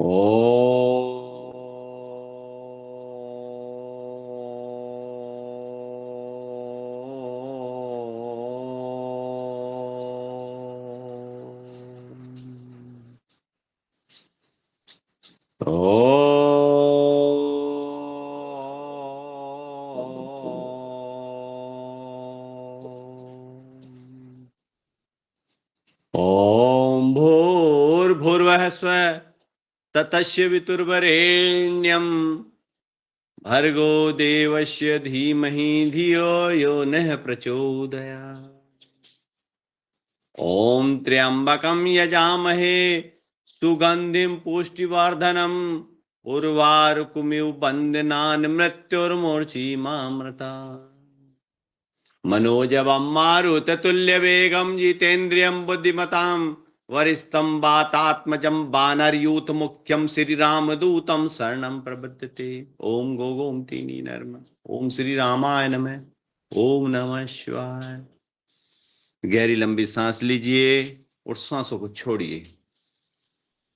ओ ओम भूर्भुवः स्वः ततस्य वितुर्वरेण्यं भर्गो देवस्य धीमहि धियो यो नः प्रचोदयात्। ओम त्र्यंबकं यजामहे सुगंधिं पुष्टिवर्धनम् उर्वारुकमिव बन्धनान् मृत्युर्मूर्छिमामृतात्। मनोजवं मारुततुल्यवेगं जितेन्द्रियं बुद्धिमतां वरिष्ठं वातात्मजं वानरयूथ मुख्यं श्रीरामदूतं शरणं प्रपद्यते। ओम गो गोमतीनी नर्म। ओम श्री रामाय नमः। ओम नमः शिवाय। गहरी लंबी सांस लीजिए और सांसों को छोड़िए।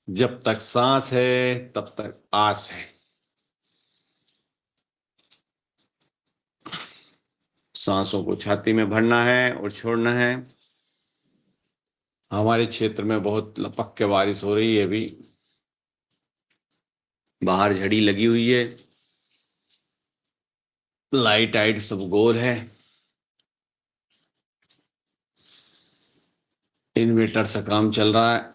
जब तक सांस है तब तक आस है। सांसों को छाती में भरना है और छोड़ना है। हमारे क्षेत्र में बहुत लपक के बारिश हो रही है। अभी बाहर झड़ी लगी हुई है, लाइट आइट सब गोल है। इन्वर्टर से काम चल रहा है।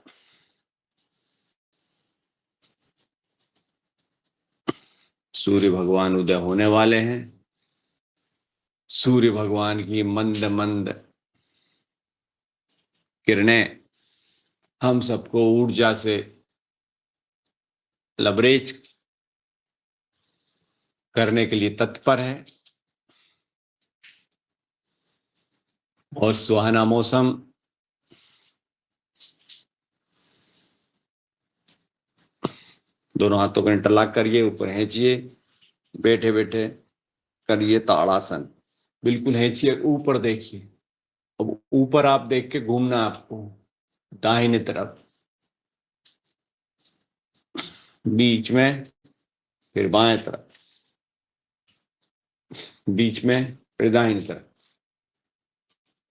सूर्य भगवान उदय होने वाले हैं। सूर्य भगवान की मंद मंद किरणें हम सबको ऊर्जा से लबरेज करने के लिए तत्पर है। बहुत सुहाना मौसम। दोनों हाथों को इंटरलॉक करिए, ऊपर खींचिए, बैठे बैठे करिए ताड़ासन। बिल्कुल खींचिए, ऊपर देखिए। अब ऊपर आप देख के घूमना आपको दाहिने तरफ, बीच में, फिर बाएं तरफ, बीच में, फिर दाहिनी तरफ,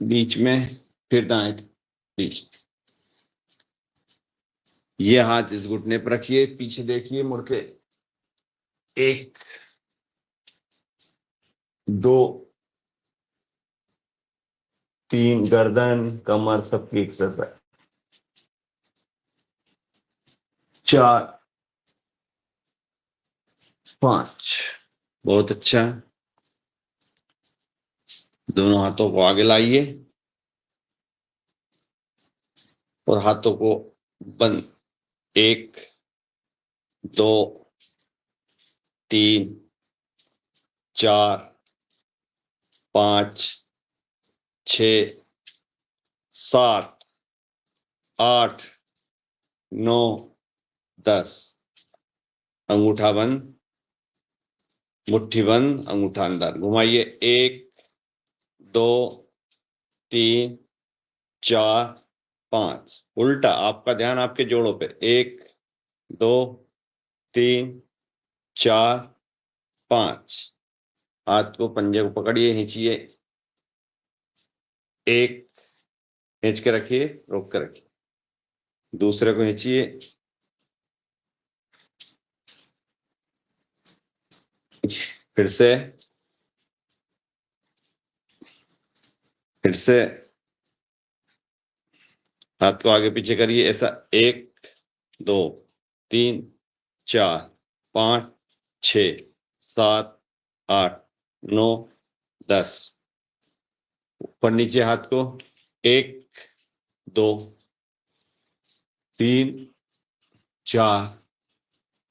बीच में, फिर दाएं तरफ, बीच। ये हाथ इस घुटने पर रखिए, पीछे देखिए मुड़ के। 1 2 3, गर्दन कमर सबकी एक्सरसाइज। 4 5, बहुत अच्छा। दोनों हाथों को आगे लाइए और हाथों को बंद। 1 2 3 4 5 6 7 8 9 10। अंगूठा बंद, मुट्ठी बंद, अंगूठा अंदर घुमाइए। 1 2 3 4 5। उल्टा, आपका ध्यान आपके जोड़ों पे। 1 2 3 4 5। हाथ को पंजे को पकड़िए, खींचिए। 1 खींच के रखिए, रोक के रखिए। दूसरे को खींचिए। फिर से, फिर से। हाथ को आगे पीछे करिए ऐसा। 1 2 3 4 5 6 7 8 9 10। ऊपर नीचे हाथ को। 1 2 3 4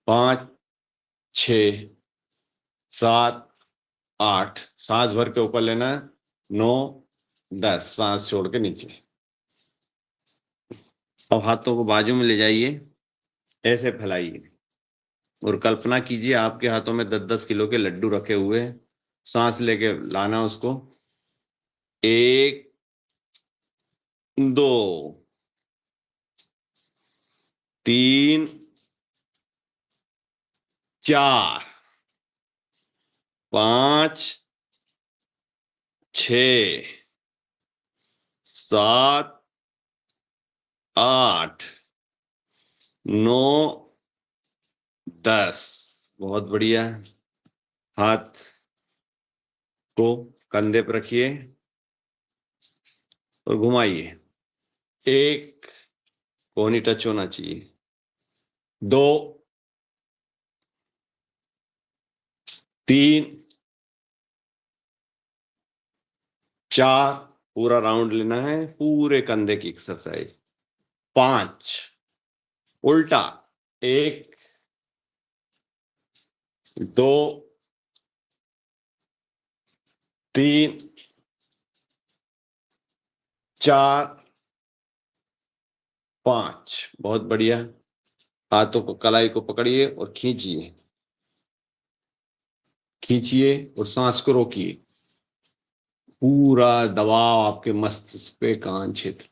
5 6 7 8। सांस भर के ऊपर लेना है। 9 10, सांस छोड़ के नीचे। अब हाथों को बाजू में ले जाइए, ऐसे फैलाइए और कल्पना कीजिए आपके हाथों में 10-10 किलो के लड्डू रखे हुए हैं। सांस लेके लाना उसको। 1 2 3 4 5 6 7 8 9 10। बहुत बढ़िया। हाथ को कंधे पर रखिए और घुमाइए। 1 कोहनी टच होना चाहिए। 2 3 4 पूरा राउंड लेना है, पूरे कंधे की एक्सरसाइज। 5 उल्टा। 1 2 3 4 5। बहुत बढ़िया। हाथों को कलाई को पकड़िए और खींचिए, खींचिए और सांस को रोकिए। पूरा दबाव आपके मस्तिष्क पे, कान क्षेत्र।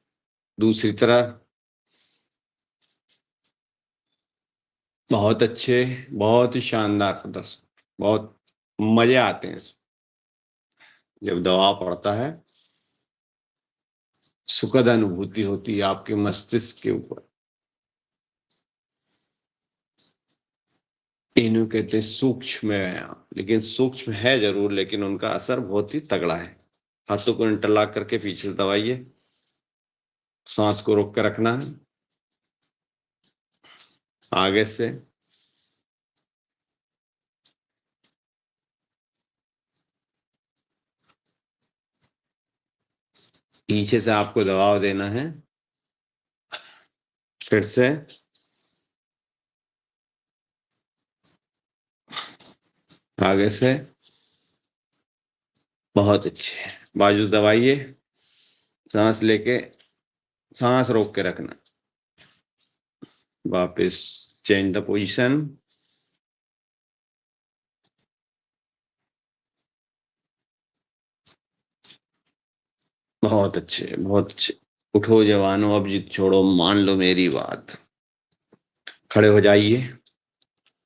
दूसरी तरफ। बहुत अच्छे, बहुत ही शानदार प्रदर्शन। बहुत मजे आते हैं इसमें जब दबाव पड़ता है। सुखद अनुभूति होती है आपके मस्तिष्क के ऊपर। इन्हें कहते हैं सूक्ष्म व्यायाम, लेकिन सूक्ष्म है जरूर, लेकिन उनका असर बहुत ही तगड़ा है। हाथों को इंटरलॉक करके पीछे से दबाइए, सांस को रोक कर रखना है। आगे से पीछे से आपको दबाव देना है। फिर से आगे से। बहुत अच्छे। बाजू दबाइए, सांस लेके सांस रोक के रखना। वापस चेंज द पोजीशन। बहुत अच्छे, बहुत अच्छे। उठो जवानों, अब जिद छोड़ो, मान लो मेरी बात। खड़े हो जाइए,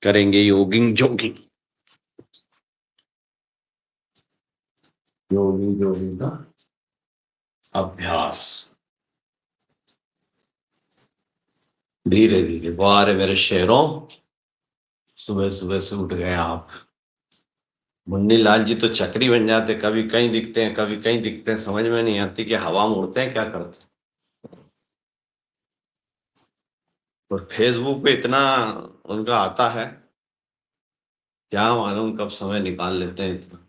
करेंगे योगिंग जोगिंग। योगिंग जोगिंग का अभ्यास। धीरे धीरे। वाह रे मेरे शेरों, सुबह सुबह से उठ गए आप। मुन्नी लाल जी तो चक्री बन जाते, कभी कहीं दिखते हैं कभी कहीं दिखते हैं, समझ में नहीं आती कि हवा में उड़ते हैं क्या करते हैं। और फेसबुक पे इतना उनका आता है, क्या मालूम कब समय निकाल लेते हैं इतना।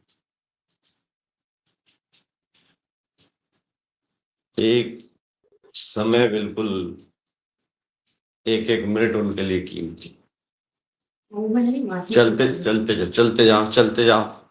एक समय बिल्कुल, एक एक मिनट उनके लिए कीमती। चलते चलते जाओ, चलते जाओ, चलते जाओ।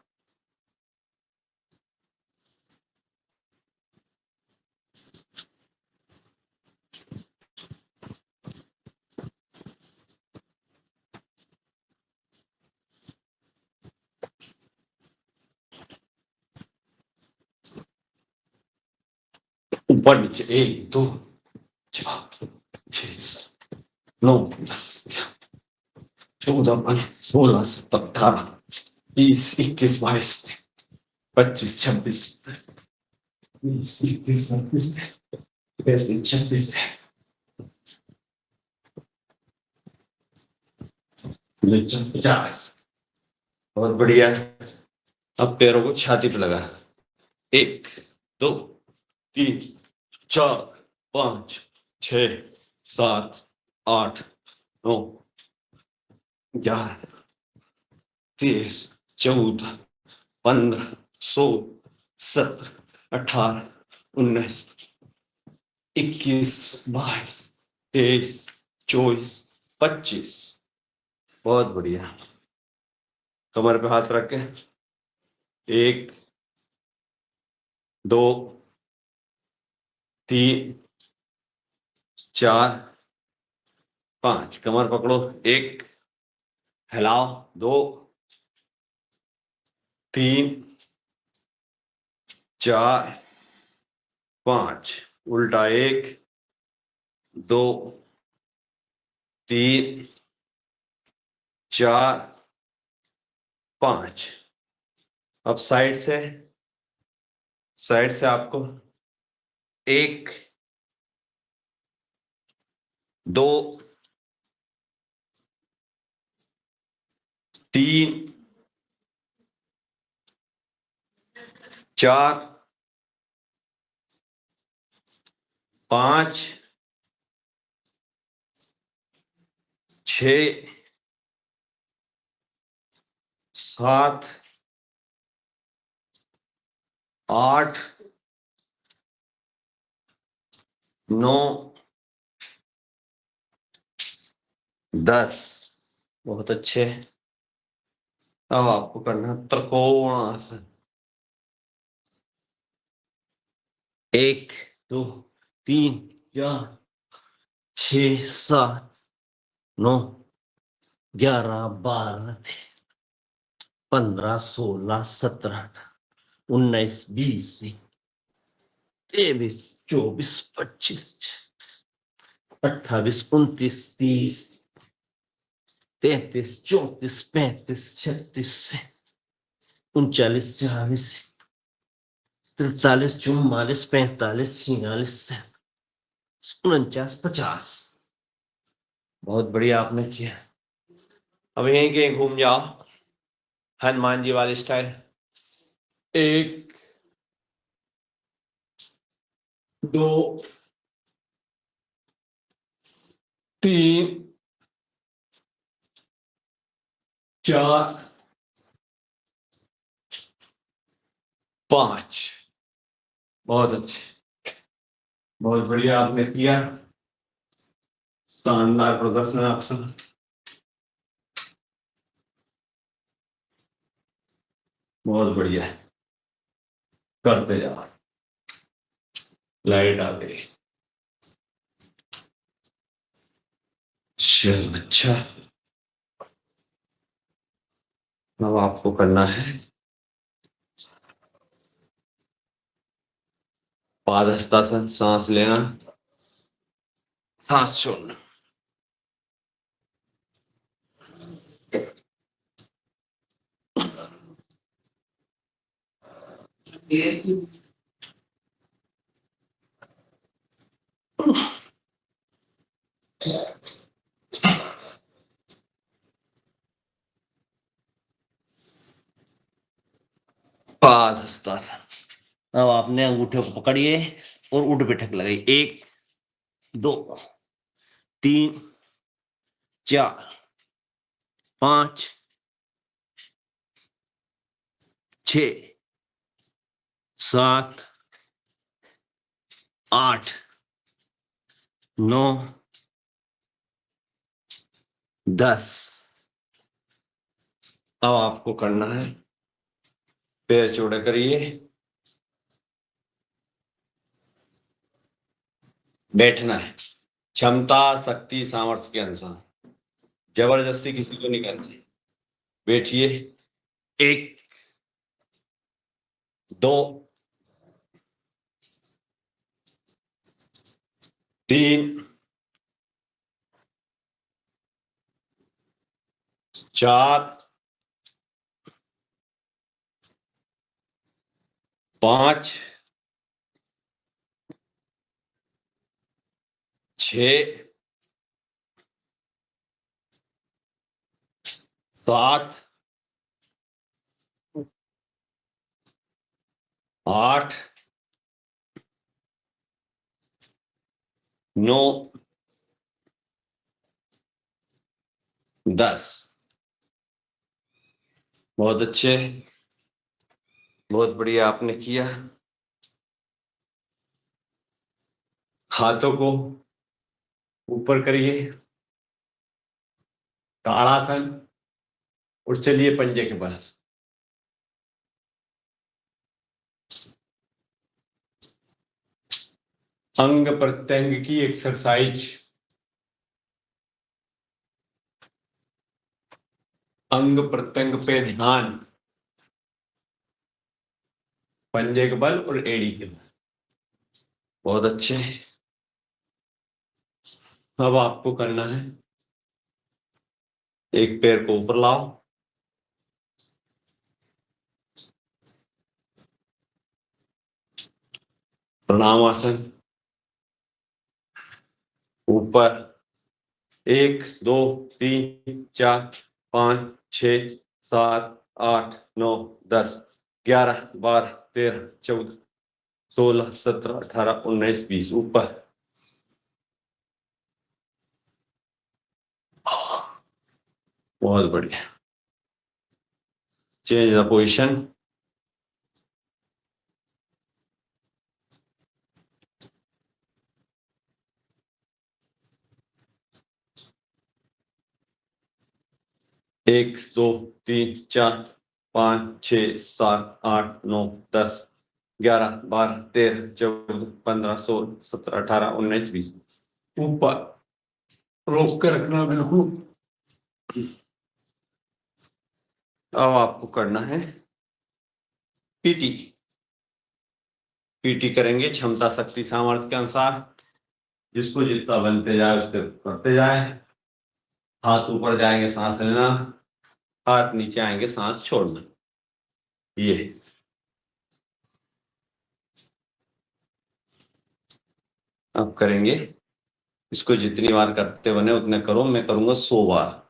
ऊपर नीचे। 1 2 4 6 7 9 10 14 15 16 17 18 20 21 22 25 26 20 21 22 23 26 50। बहुत बढ़िया। अब पैरों को छाती पे लगा। 1 2 3 4 5 6 7 8 9 11 13 14 15 16 17 18 19 21 22 23 24 25। बहुत बढ़िया। कमर पे हाथ रख के 1 2 3 4 5। कमर पकड़ो। 1 हिलाओ। 2 3 4 5। उल्टा। 1 2 3 4 5। अब साइड से आपको 1 2 3 4 5 6 7 8 9 10। बहुत अच्छे। अब आपको करना है त्रिकोणासन। 1 2 3 4 6 7 9 11 12 15 16 17 19 20 23 24 25 28 29 30 33 34 35 36 39 40 43 44 45 46 49 50। बहुत बढ़िया आपने किया। अब यहीं कहीं घूम जाओ हनुमान जी वाले स्टाइल। 1 2 3 4 5। बहुत अच्छे। बहुत बढ़िया आपने किया। शानदार प्रदर्शन आपका। बहुत बढ़िया। करते जाओ। लाइट आ गई। चलो अच्छा। अब आपको करना है पादहस्तासन। सांस लेना, सांस छोड़ना। पादहस्तासन। अब आपने अंगूठे को पकड़िए और उठ बैठक लगाई। 1 2 3 4 5 6 7 8 9 10। अब आपको करना है पैर चौड़े करिए, बैठना है क्षमता शक्ति सामर्थ्य के अनुसार। जबरदस्ती किसी को नहीं करनी। बैठिए। 1 2 3 4 5 6 7 8 9 10। बहुत अच्छे। बहुत बढ़िया आपने किया। हाथों को ऊपर करिए, ताड़ासन। और चलिए पंजे के बल। अंग प्रत्यंग की एक्सरसाइज। अंग प्रत्यंग पे ध्यान। पंजे के बल और एड़ी के बल। बहुत अच्छे। अब आपको करना है एक पैर को ऊपर लाओ, प्रणामासन। ऊपर 1 2 3 4 5 6 7 8 9 10 11 12 13 14 16 17 18 19 20। ऊपर। बहुत बढ़िया। Change the position. एक 2 3 4 5 6 7 8 9 10 11 12 13 14 15 16 17 18 19 20। ऊपर। रोक के रखना बिल्कुल। अब आपको करना है पीटी। पीटी करेंगे क्षमता शक्ति सामर्थ्य के अनुसार। जिसको जितना बनते जाए उसके करते जाए। हाथ ऊपर जाएंगे सांस लेना, हाथ नीचे आएंगे सांस छोड़ना। ये अब करेंगे। इसको जितनी बार करते बने उतने करो। मैं करूंगा 100 बार।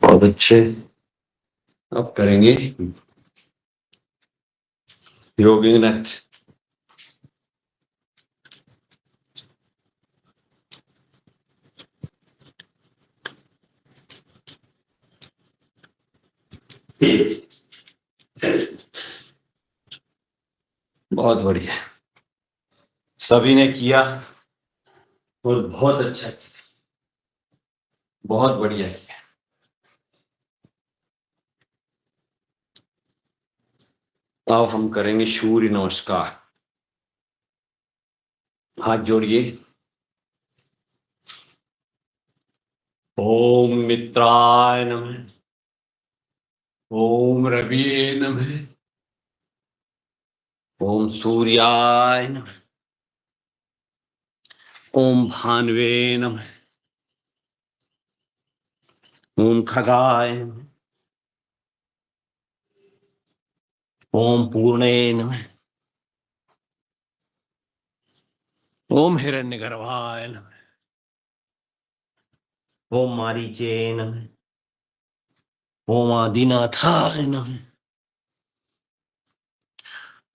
बहुत अच्छे। अब करेंगे योगी नृत्य। बहुत बढ़िया। सभी ने किया और बहुत अच्छा किया। बहुत बढ़िया किया। अब हम करेंगे सूर्य नमस्कार। हाथ जोड़िए। ओम मित्राय नमः। ओम रविये नमः। ओम सूर्याय नमः। ओम भानुवे नमः। ओम खगाय नमः। ओम पूर्णे नमः। ओम हिरण्यगर्भाय नमः। ओम मारीचे नमः। ओम आदिनाथाय नमः।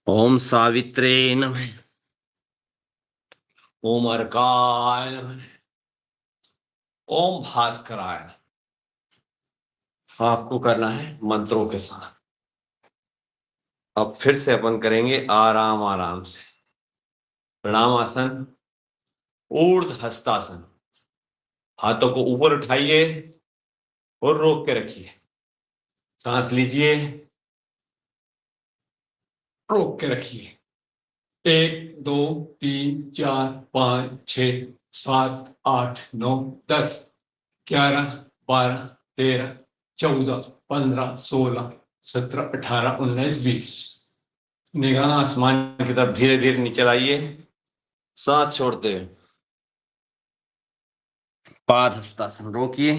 ओम सावित्रे नमः। ओम अर्काय नमः। ओम भास्कराय नमः। आपको करना है मंत्रों के साथ। अब फिर से अपन करेंगे आराम आराम से। प्रणामासन। ऊर्ध्व हस्तासन। हाथों को ऊपर उठाइए और रोक के रखिए। सांस लीजिए, रोक के रखिए। 1 2 3 4 5 6 7 8 9 10 11 12 13 14 15 16 17 18 19 20। निगाह आसमान की तरफ धीरे धीरे नीचे लाइए। सांस छोड़ते हुए पाद हस्तासन। रोकिए।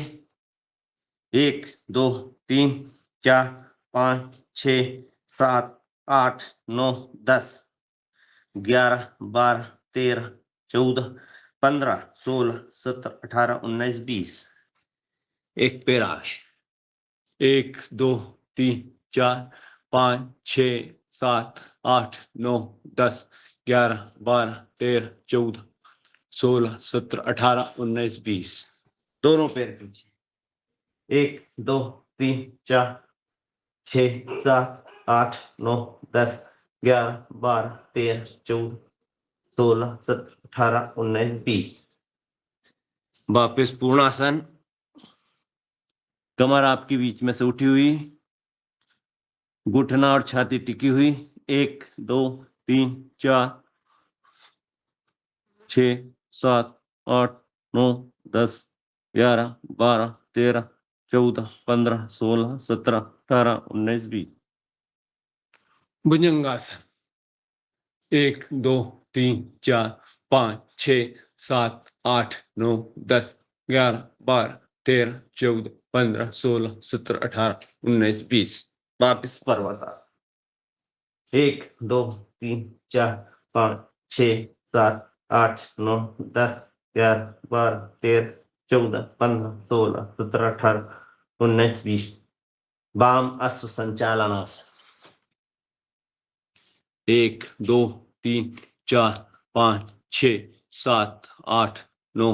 1 2 3 4 5 6 7 8 9 10 11 12 13 14 15 16 17 18 19 20 एक पैर आगे 1 2 3 4 5 6 7 8 9 10 11 12 13 14 16 17 18 19 20 दोनों पैर पीछे 1 2 3 4 6 7 8 9 10 11 12 13 14 16 17 18 19 20 वापस पूर्णासन कमर आपकी बीच में से उठी हुई घुटना और छाती टिकी हुई 1 2 3 4 6 7 8 9 10 11 12 13 14 15 16 17 18 19 20 भुजंगासन 1 2 3 4 5 6 7 8 9 10 11 12 13 14 15 16 17 18 19 20 वापिस पर्वतासन 1 2 3 4 5 6 7 8 9 10 11 12 13 14 15 16 17 18 19 20 वाम अश्व संचालनासन 1 2 3 4 5 6 7 8 9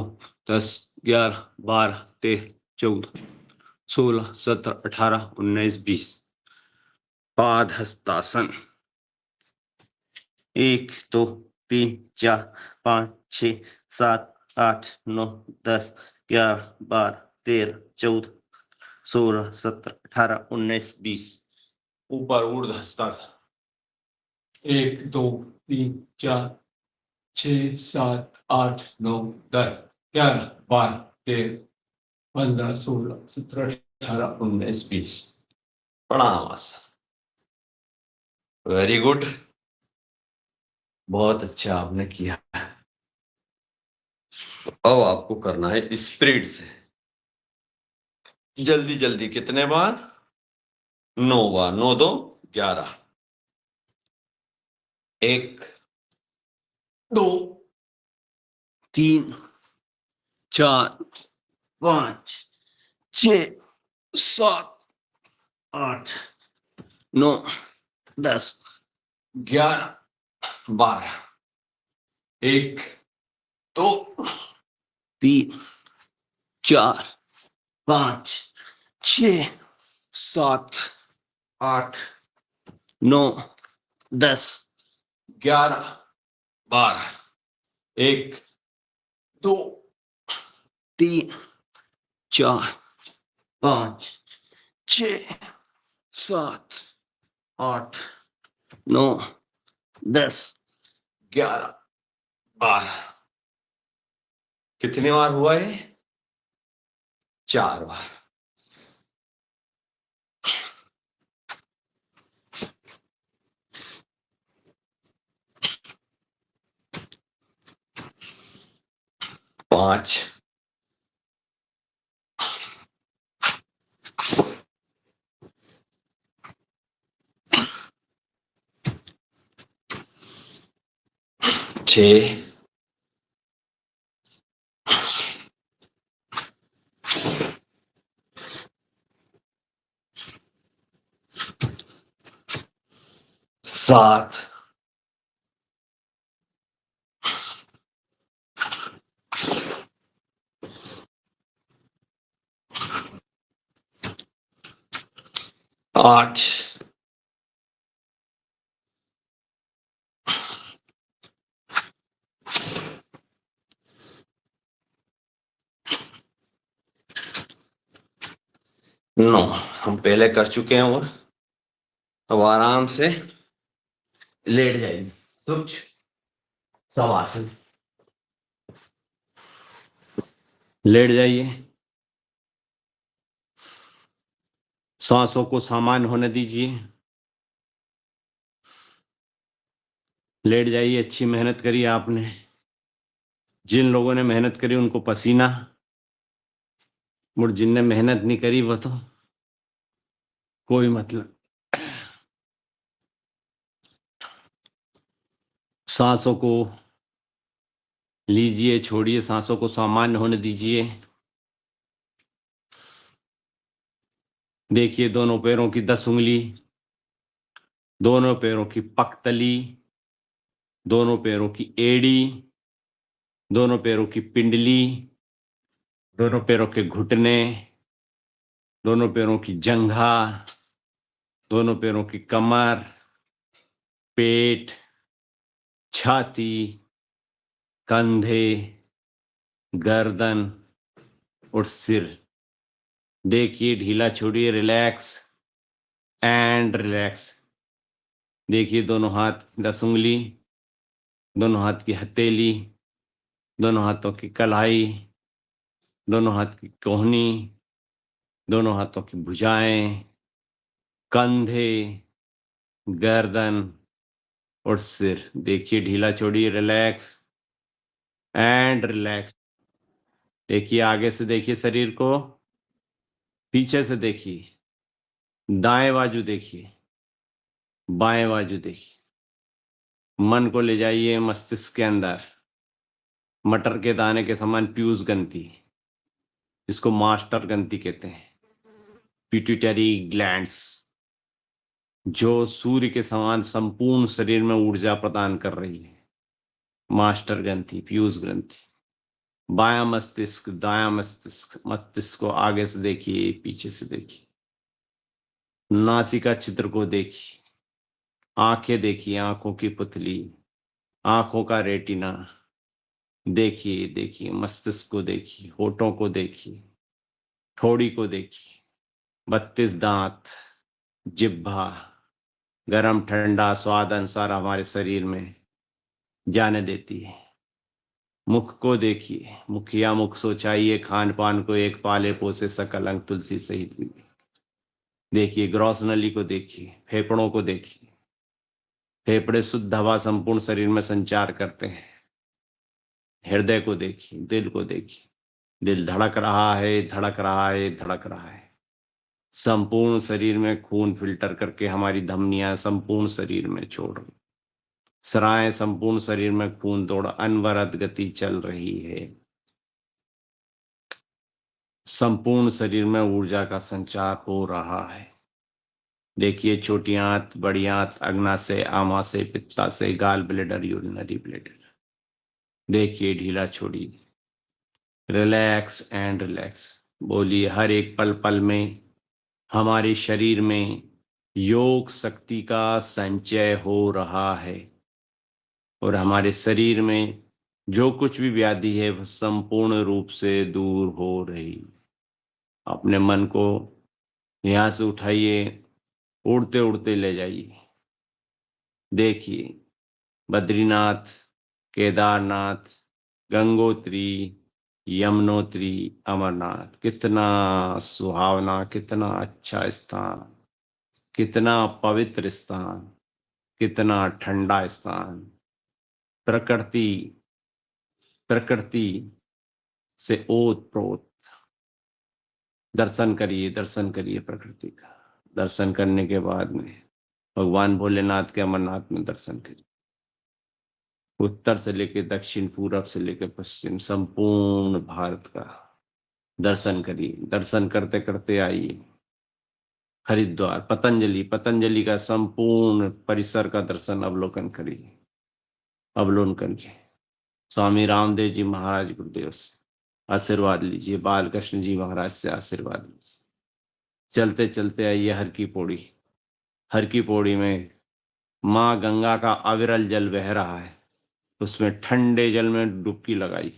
10 11 12 13 14 16 17 18 19 20 पादहस्तासन 1 2 3 4 5 6 7 8 9 10 11 12 13 14 16 17 18 19 20 ऊपर ऊर्ध्व हस्तासन 1 2 3 4 6 7 8 9 10 11 12 13 15 16 17 18 19 20 प्रणामासन वेरी गुड बहुत अच्छा आपने किया अब आपको करना है स्प्रिट से जल्दी जल्दी कितने बार 9 बार 9 2 11 1 2 3 4 5 6 7 8 9 10 11 12 1 2 3 4 5 6 7 8 9 10 11 12 1 2 3 4 5 6 7 8 9 10 11 12 कितनी बार हुआ है 4 बार पांच 6 7 8 9 हम पहले कर चुके हैं और अब आराम से लेट जाइए सूक्ष्म शवासन लेट जाइए सांसों को सामान्य होने दीजिए लेट जाइए अच्छी मेहनत करी आपने जिन लोगों ने मेहनत करी उनको पसीना मुड़ जिनने मेहनत नहीं करी वो तो कोई मतलब। सांसों को लीजिए, छोड़िए, सांसों को सामान्य होने दीजिए। देखिए दोनों पैरों की 10 उंगली, दोनों पैरों की पकतली, दोनों पैरों की एड़ी, दोनों पैरों की पिंडली, दोनों पैरों के घुटने, दोनों पैरों की जंघा, दोनों पैरों की कमर, पेट, छाती, कंधे, गर्दन और सिर। देखिए ढीला छोड़िए, रिलैक्स एंड रिलैक्स। देखिए दोनों हाथ 10 उंगली, दोनों हाथ की हथेली, दोनों हाथों की कलाई, दोनों हाथ की कोहनी, दोनों हाथों की भुजाएं, कंधे, गर्दन और सिर। देखिए ढीला छोड़िए, रिलैक्स एंड रिलैक्स। देखिए आगे से देखिए शरीर को, पीछे से देखिए, दाएं बाजू देखिए, बाएं बाजू देखिए। मन को ले जाइए मस्तिष्क के अंदर, मटर के दाने के समान पीयूष ग्रंथि, इसको मास्टर ग्रंथि कहते हैं। पिट्यूटरी ग्लैंड्स जो सूर्य के समान संपूर्ण शरीर में ऊर्जा प्रदान कर रही है। मास्टर ग्रंथि, पीयूष ग्रंथि। बायां मस्तिष्क, दायां मस्तिष्क। मस्तिष्क को आगे से देखिए, पीछे से देखिए। नासिका छिद्र को देखिए, आंखें देखिए, आंखों की पुतली, आंखों का रेटिना। देखिए देखिए मस्तिष्क को देखिए, होठों को देखिए, ठोड़ी को देखिए, 32 दांत, जिह्वा, गरम ठंडा स्वाद अनुसार हमारे शरीर में जाने देती है। मुख को देखिए, मुखिया मुख सोचाइए, खान पान को एक पाले पोसे सकल अंग तुलसी सहित भी। देखिए ग्रॉस नली को देखिए, फेफड़ों को देखिए। फेफड़े शुद्ध हवा संपूर्ण शरीर में संचार करते हैं। हृदय को देखिए, दिल को देखिए। दिल धड़क रहा है, धड़क रहा है, धड़क रहा है। संपूर्ण शरीर में खून फिल्टर करके हमारी धमनियां संपूर्ण शरीर में छोड़ रही। सराय संपूर्ण शरीर में खून दौड़ अनवरत गति चल रही है। संपूर्ण शरीर में ऊर्जा का संचार हो रहा है। देखिए छोटी आंत, बड़ी आंत, अग्नाशय, आमाशय, पित्ताशय, गाल ब्लेडर, यूरिनरी ब्लेडर। देखिए ढीला छोड़िए, रिलैक्स एंड रिलैक्स। बोलिए हर एक पल पल में हमारे शरीर में योग शक्ति का संचय हो रहा है और हमारे शरीर में जो कुछ भी व्याधि है वह संपूर्ण रूप से दूर हो रही। अपने मन को यहाँ से उठाइए, उड़ते उड़ते ले जाइए। देखिए बद्रीनाथ, केदारनाथ, गंगोत्री, यमुनोत्री, अमरनाथ, कितना सुहावना, कितना अच्छा स्थान, कितना पवित्र स्थान, कितना ठंडा स्थान। प्रकृति, प्रकृति से ओत प्रोत। दर्शन करिए, दर्शन करिए प्रकृति का। दर्शन करने के बाद में भगवान भोलेनाथ के अमरनाथ में दर्शन करिए। उत्तर से लेकर दक्षिण, पूरब से लेकर पश्चिम, संपूर्ण भारत का दर्शन करिए। दर्शन करते करते आइए हरिद्वार, पतंजलि, पतंजलि का संपूर्ण परिसर का दर्शन अवलोकन करिए। अवलोकन करिए। स्वामी रामदेव जी महाराज गुरुदेव से आशीर्वाद लीजिए, बालकृष्ण जी महाराज से आशीर्वाद लीजिए। चलते चलते आइए हर की पौड़ी। हर की पौड़ी में माँ गंगा का अविरल जल बह रहा है, उसमें ठंडे जल में डुबकी लगाई।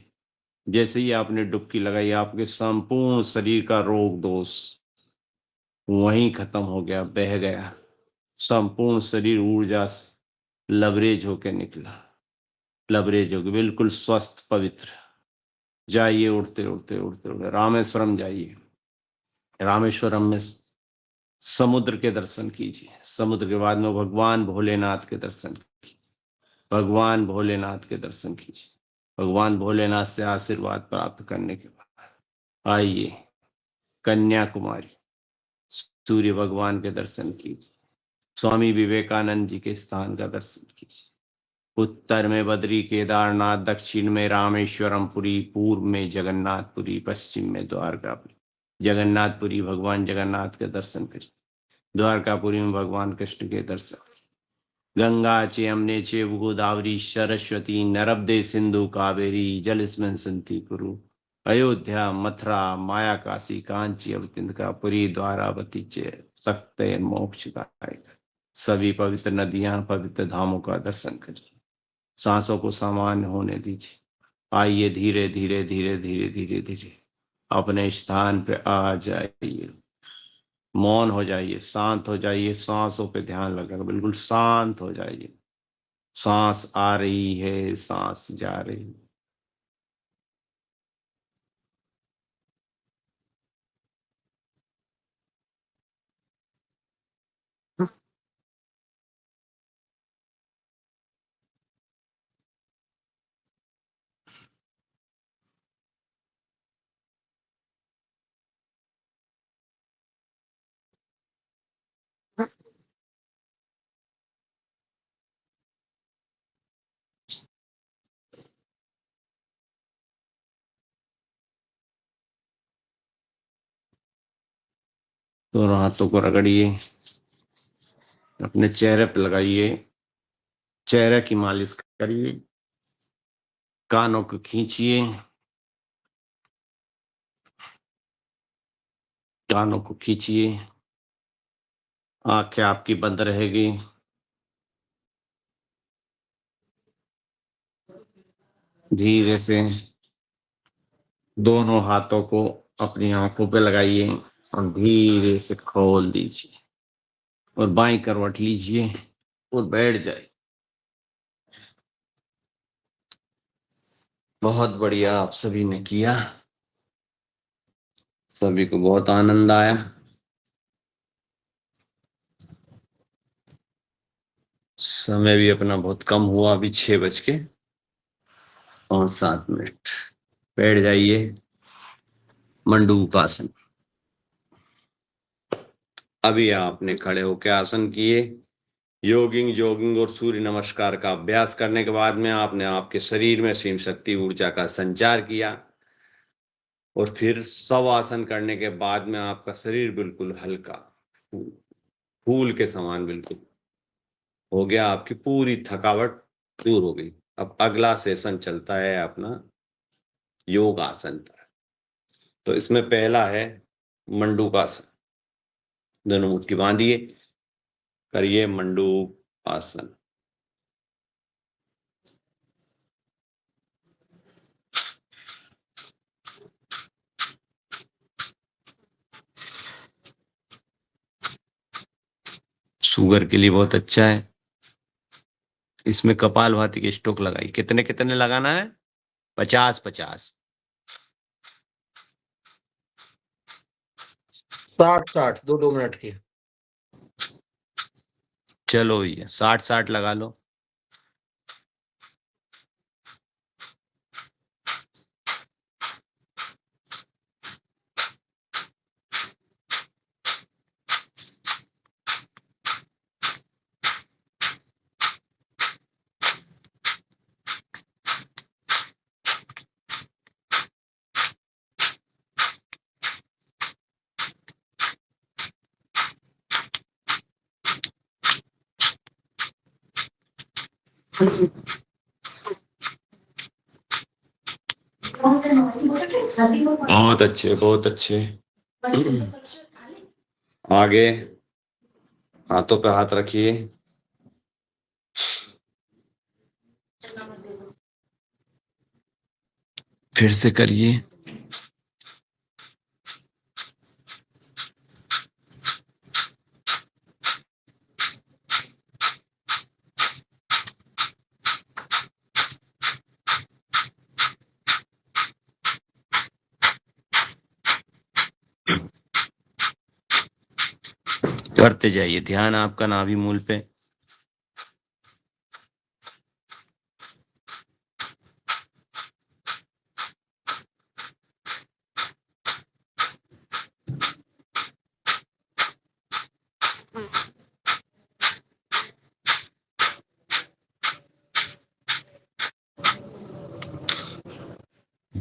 जैसे ही आपने डुबकी लगाई, आपके संपूर्ण शरीर का रोग दोष वहीं खत्म हो गया, बह गया। संपूर्ण शरीर ऊर्जा से लबरेज होकर निकला, लबरेज हो गया, बिल्कुल स्वस्थ पवित्र। जाइए उड़ते उड़ते उड़ते उड़ते रामेश्वरम जाइए। रामेश्वरम में समुद्र के दर्शन कीजिए। समुद्र के बाद में भगवान भोलेनाथ के दर्शन कीजिए। भगवान भोलेनाथ के दर्शन कीजिए। भगवान भोलेनाथ से आशीर्वाद प्राप्त करने के बाद आइए कन्याकुमारी सूर्य भगवान के दर्शन कीजिए। स्वामी विवेकानंद जी के स्थान का दर्शन कीजिए। उत्तर में बद्री केदारनाथ, दक्षिण में रामेश्वरमपुरी, पूर्व में जगन्नाथपुरी, पश्चिम में द्वारकापुरी। जगन्नाथपुरी भगवान जगन्नाथ के दर्शन करिए। द्वारकापुरी में भगवान कृष्ण के दर्शन। गंगा च यमुने चैव गोदावरी सरस्वती नर्मदे सिंधु कावेरी जलस्मिन् सन्ति कुरु। अयोध्या, मथुरा, माया, काशी, कांची, अवतिंदका, पुरी, द्वारावती च सक्ते मोक्षदायक। सभी पवित्र नदियां, पवित्र धामों का दर्शन करिए। सांसों को सामान्य होने दीजिए। आइए धीरे धीरे धीरे धीरे धीरे धीरे अपने स्थान पे आ जाइए। मौन हो जाइए, शांत हो जाइए, सांसों पे ध्यान लगाकर बिल्कुल शांत हो जाइए। सांस आ रही है, सांस जा रही है। दोनों हाथों को रगड़िए, अपने चेहरे पे लगाइए, चेहरे की मालिश करिए, कानों को खींचिए, कानों को खींचिए। आंखें आपकी बंद रहेगी। धीरे से दोनों हाथों को अपनी आंखों पे लगाइए और धीरे से खोल दीजिए और बाईं करवट लीजिए और बैठ जाइए। बहुत बढ़िया, आप सभी ने किया। सभी को बहुत आनंद आया। समय भी अपना बहुत कम हुआ, अभी 6:07। बैठ जाइए। मंडूकासन। अभी आपने खड़े होकर आसन किए। योगिंग, जोगिंग और सूर्य नमस्कार का अभ्यास करने के बाद में आपने आपके शरीर में शिव शक्ति ऊर्जा का संचार किया और फिर शवासन करने के बाद में आपका शरीर बिल्कुल हल्का, फूल के समान बिल्कुल हो गया। आपकी पूरी थकावट दूर हो गई। अब अगला सेशन चलता है अपना योग आसन पर। तो इसमें पहला है मंडूकासन। दोनों मुट्ठी बांधिए, करिए मंडूक आसन। शुगर के लिए बहुत अच्छा है। इसमें कपालभाति के स्ट्रोक लगाई। कितने कितने लगाना है? 50-50। 60-60 2-2 मिनट की। चलो भैया 60-60 लगा लो। बहुत अच्छे, बहुत अच्छे। आगे हाथों पे हाथ रखिए। फिर से करिए। करते जाइए। ध्यान आपका नाभि मूल पे।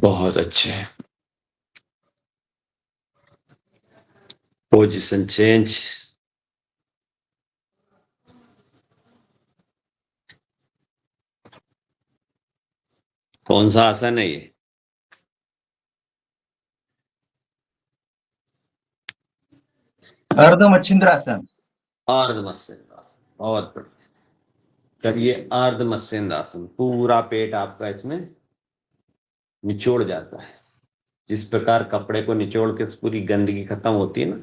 बहुत अच्छे। Position change. कौन सा आसन है ये? अर्ध मच्छिंद्रासन। अर्ध मत्स्यंद्रासन, बहुत बढ़िया। करिए अर्ध मत्स्यंद्रासन। पूरा पेट आपका इसमें निचोड़ जाता है। जिस प्रकार कपड़े को निचोड़ के पूरी गंदगी खत्म होती है ना,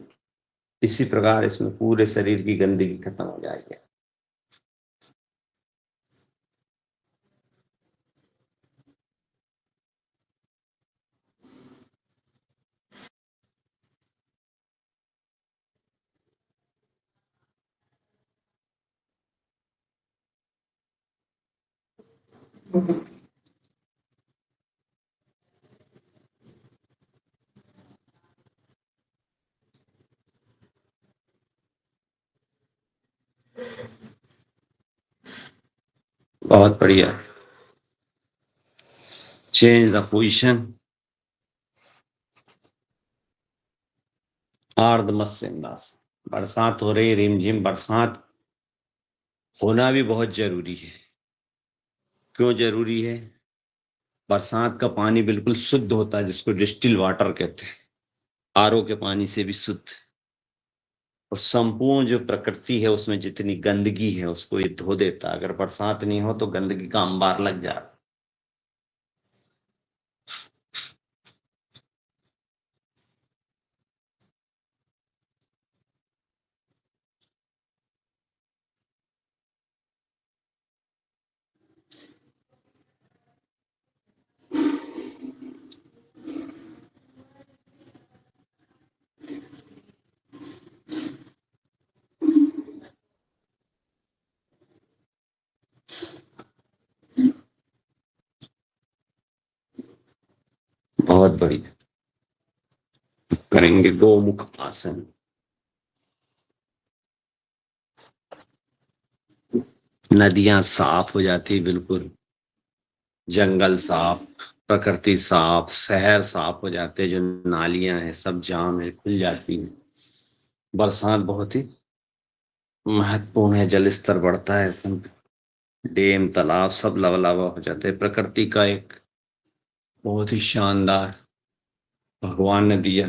इसी प्रकार इसमें पूरे शरीर की गंदगी खत्म हो जाएगी। बहुत बढ़िया। Change the position. अर्ध मत्स्यंद्रासन। बरसात हो रही, रिमझिम बरसात होना भी बहुत जरूरी है। क्यों जरूरी है? बरसात का पानी बिल्कुल शुद्ध होता है, जिसको डिस्टिल वाटर कहते हैं, आरओ के पानी से भी शुद्ध। और संपूर्ण जो प्रकृति है उसमें जितनी गंदगी है उसको ये धो देता है। अगर बरसात नहीं हो तो गंदगी का अंबार लग जाए। बहुत बढ़िया। करेंगे गोमुख आसन। नदियां साफ हो जाती बिल्कुल, जंगल साफ, प्रकृति साफ, शहर साफ हो जाते। जो नालियां हैं सब जाम है, खुल जाती हैं। बरसात बहुत ही महत्वपूर्ण है। जल स्तर बढ़ता है, डैम तालाब सब लबलाबा हो जाते हैं। प्रकृति का एक बहुत ही शानदार भगवान ने दिया।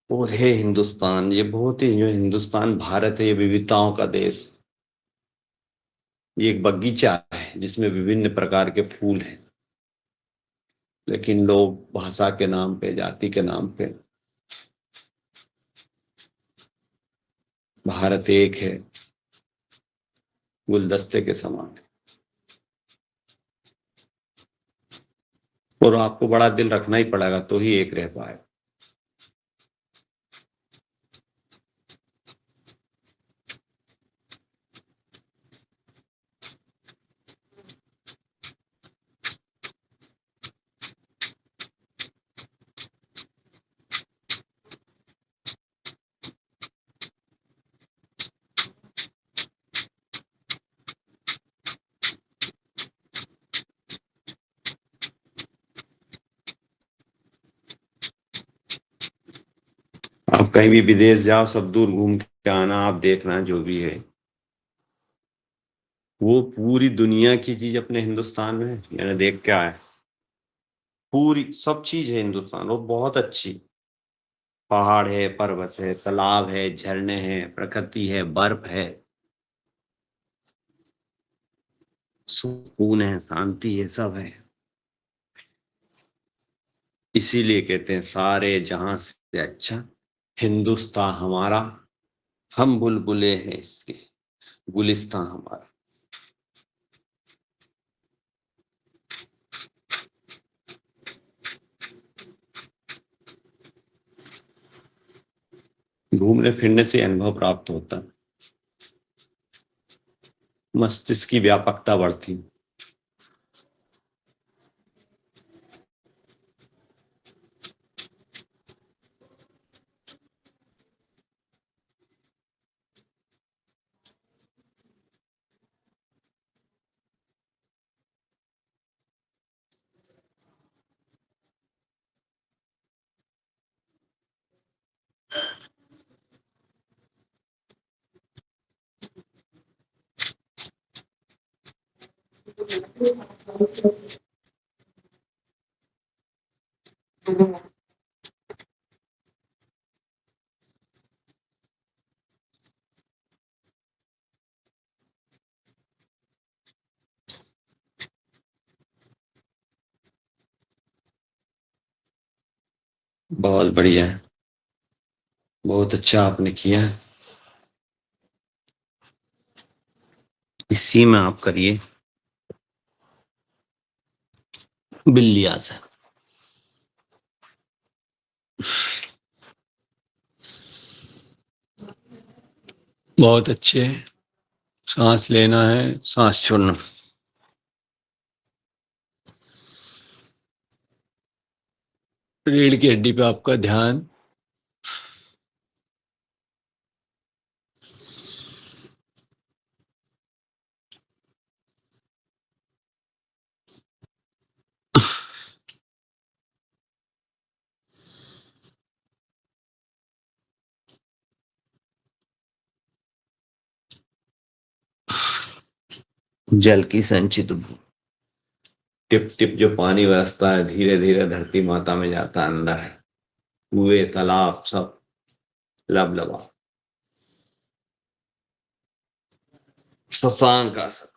और है हिंदुस्तान, ये बहुत ही, जो हिंदुस्तान भारत है ये विविधताओं का देश। ये एक बगीचा है जिसमें विभिन्न प्रकार के फूल हैं, लेकिन लोग भाषा के नाम पे, जाति के नाम पे, भारत एक है, गुलदस्ते के समान है। और आपको बड़ा दिल रखना ही पड़ेगा तो ही एक रह पाए। आप कहीं भी विदेश जाओ, सब दूर घूम के आना, आप देखना जो भी है वो पूरी दुनिया की चीज अपने हिंदुस्तान में है। मैंने देख के आया, पूरी सब चीज है हिंदुस्तान, वो बहुत अच्छी। पहाड़ है, पर्वत है, तालाब है, झरने हैं, प्रकृति है, बर्फ है, सुकून है, शांति है, सब है। इसीलिए कहते हैं सारे जहां से अच्छा हिंदुस्तान हमारा, हम बुलबुले हैं इसके, गुलिस्तान हमारा। घूमने फिरने से अनुभव प्राप्त होता है, मस्तिष्क की व्यापकता बढ़ती। बहुत बढ़िया है, बहुत अच्छा आपने किया। इसी में आप करिए बिल्ली आसन। बहुत अच्छे। सांस लेना है, सांस छोड़ना। रीढ़ की हड्डी पे आपका ध्यान। जल की संचित बूंद, टिप टिप जो पानी बरसता है, धीरे धीरे धरती माता में जाता है अंदर। कुएं, तालाब सब लबलबा। शशांक आसन।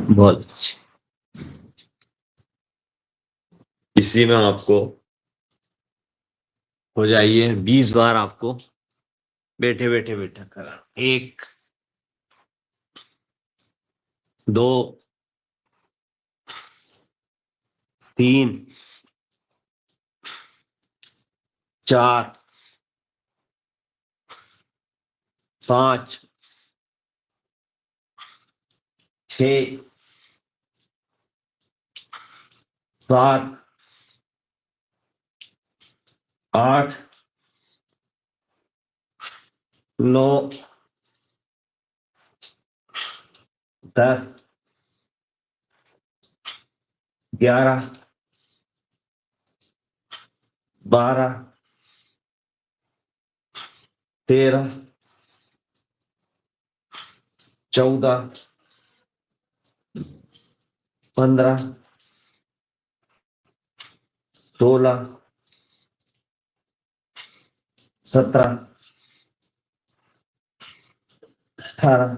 बहुत अच्छे। इसी में आपको हो जाइए 20 बार आपको बैठे बैठे बैठा करा। 1, 2, 3, 4, 5, 6, 7, 8, 9, 10, 11, 12, 13, 14, 15, 16, 17, 18,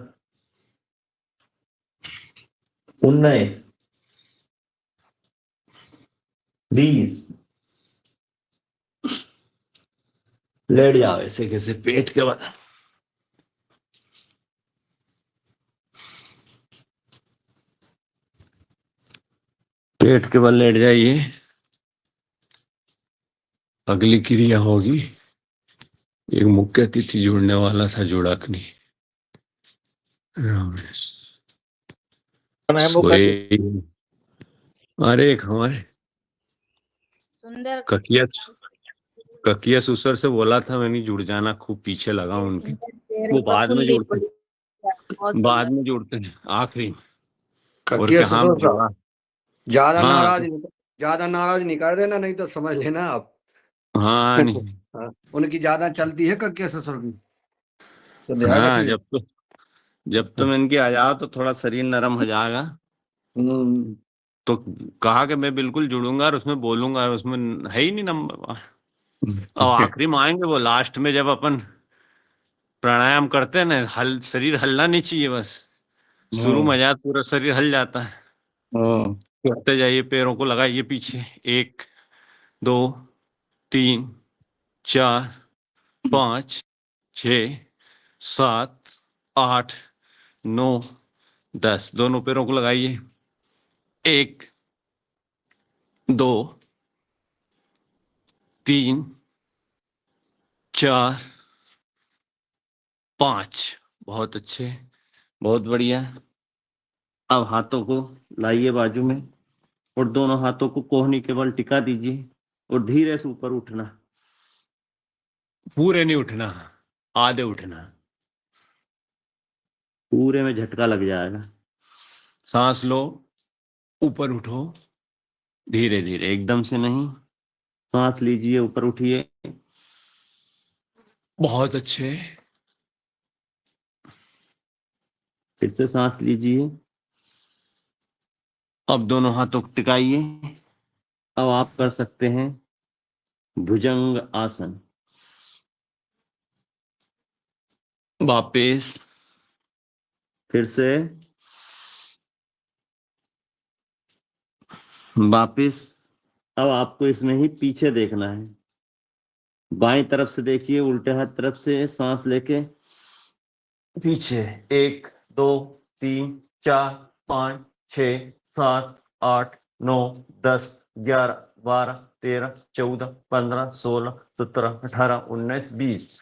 19, 20। लेट जाओ ऐसे कैसे पेट के बल। पेट के बल लेट जाइए। अगली क्रिया होगी, एक मुख्य अतिथि जुड़ने वाला था, जुड़ा कि नहीं? सोए। अरे एक हमारे सुंदर ककिया सुसर से बोला था मैंने जुड़ जाना, खूब पीछे लगा उनके। वो बाद में जुड़ते हैं, बाद में जुड़ते हैं आखिरी में। और ककिया क्या हम ससुर साहब, जुड़ा। ज्यादा हाँ नाराज नहीं कर देना, नहीं तो समझ लेना आप। हाँ नहीं। हाँ, उनकी ज्यादा चलती है ककिया ससुर की, तो ध्यान हाँ रखिए। जब तुम इनके आ जाओ तो थोड़ा शरीर नरम हो जाएगा। हम्म, तो कहा कि मैं बिल्कुल जुड़ूंगा और उसमें बोलूंगा, उसमें है ही नहीं नंबर। और आखिरी में आएंगे वो लास्ट में, जब अपन प्राणायाम करते हैं ना, शरीर हिलना नहीं चाहिए बस। शुरू में जाए पूरा शरीर हिल जाता है। करते जाइए, पैरों को लगाइए पीछे। 1, 2, 3, 4, 5, 6, 7, 8, 9, 10। दोनों पैरों को लगाइए। 1, 2, 3, 4, 5। बहुत अच्छे, बहुत बढ़िया। अब हाथों को लाइए बाजू में और दोनों हाथों को कोहनी के बल टिका दीजिए और धीरे से ऊपर उठना। पूरे नहीं उठना, आधे उठना, पूरे में झटका लग जाएगा। सांस लो, ऊपर उठो, धीरे धीरे, एकदम से नहीं। सांस लीजिए, ऊपर उठिए। बहुत अच्छे। फिर से सांस लीजिए। अब दोनों हाथों को टिकाइए। अब आप कर सकते हैं भुजंग आसन। वापिस फिर से वापिस। अब आपको इसमें ही पीछे देखना है। बाएं तरफ से देखिए, उल्टे हाथ तरफ से सांस लेके पीछे। 1 2 3 4 5 6 7 8 9 10 11 12 13 14 15 16 17 18 19 20।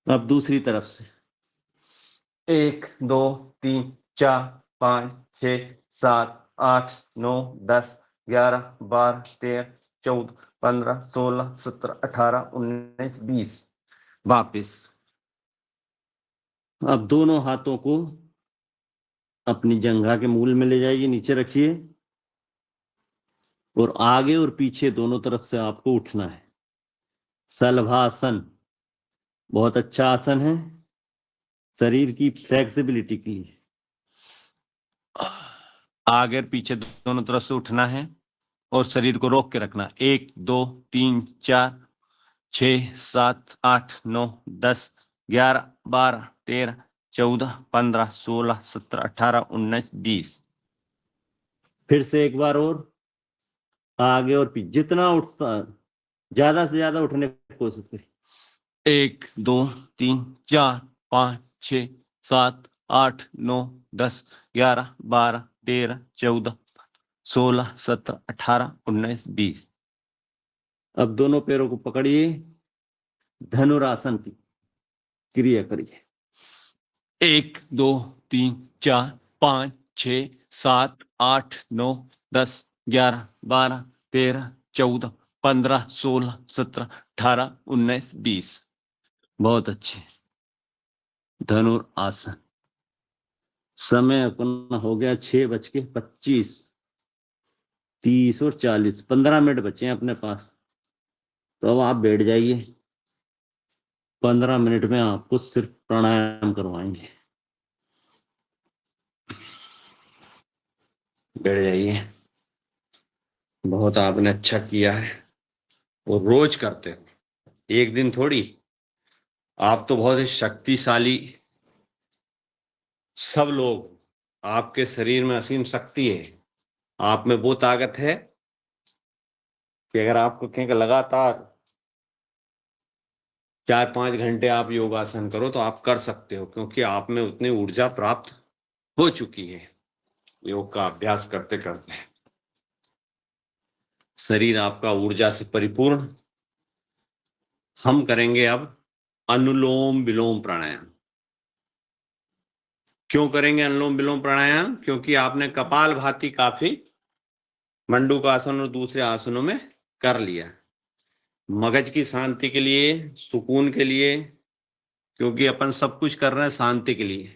अब दूसरी तरफ से 1 2 3 4 5 6 7 8 9 10 11 12 13 14 15 16 17 18 19 20। वापिस। अब दोनों हाथों को अपनी जंघा के मूल में ले जाइए, नीचे रखिए और आगे और पीछे दोनों तरफ से आपको उठना है। शलभासन बहुत अच्छा आसन है शरीर की फ्लेक्सिबिलिटी के लिए। आगे और पीछे दोनों तरफ से उठना है और शरीर को रोक के रखना। 1 2 3 4 6 7 8 9 10 11 12 13 14 15 16 17 18 19 20। फिर से एक बार और आगे और पीछे, जितना उठता ज्यादा से ज्यादा उठने की कोशिश करें। 1 2 3 4 5 6 7 8 9 10 11 12 13 14 16 17 18 19 20। अब दोनों पैरों को पकड़िए, धनुरासन की क्रिया करिए। 1 2 3 4 5 6 7 8 9 10 11 12 13 14 15 16 17 18 19 20। बहुत अच्छे। धनुर आसन। समय अपना हो गया 6:25, 30 और 40, 15 मिनट बचे हैं अपने पास। तो अब आप बैठ जाइए। 15 मिनट में आपको सिर्फ प्राणायाम करवाएंगे। बैठ जाइए। बहुत आपने अच्छा किया है और रोज करते हो, एक दिन थोड़ी। आप तो बहुत ही शक्तिशाली, सब लोग, आपके शरीर में असीम शक्ति है। आप में वो ताकत है कि अगर आपको कहें कि लगातार 4-5 घंटे आप योगासन करो तो आप कर सकते हो, क्योंकि आप में उतनी ऊर्जा प्राप्त हो चुकी है योग का अभ्यास करते करते। शरीर आपका ऊर्जा से परिपूर्ण। हम करेंगे अब अनुलोम विलोम प्राणायाम। क्यों करेंगे अनुलोम विलोम प्राणायाम? क्योंकि आपने कपालभाति काफी मंडूकासन और दूसरे आसनों में कर लिया। मगज की शांति के लिए, सुकून के लिए, क्योंकि अपन सब कुछ कर रहे हैं शांति के लिए।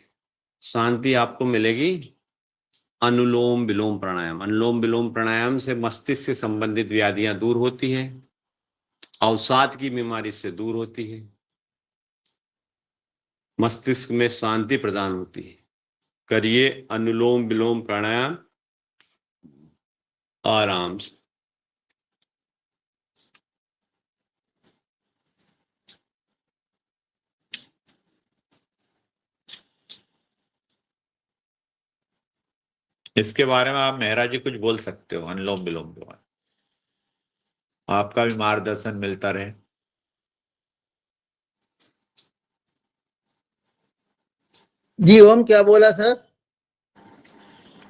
शांति आपको मिलेगी अनुलोम विलोम प्राणायाम। अनुलोम विलोम प्राणायाम से मस्तिष्क से संबंधित व्याधियां दूर होती है, अवसाद की बीमारी से दूर होती है, मस्तिष्क में शांति प्रदान होती है। करिए अनुलोम विलोम प्राणायाम आराम से। इसके बारे में आप मेहरा जी कुछ बोल सकते हो अनुलोम विलोम के बारे में, आपका भी मार्गदर्शन मिलता रहे। जी ओम, क्या बोला सर?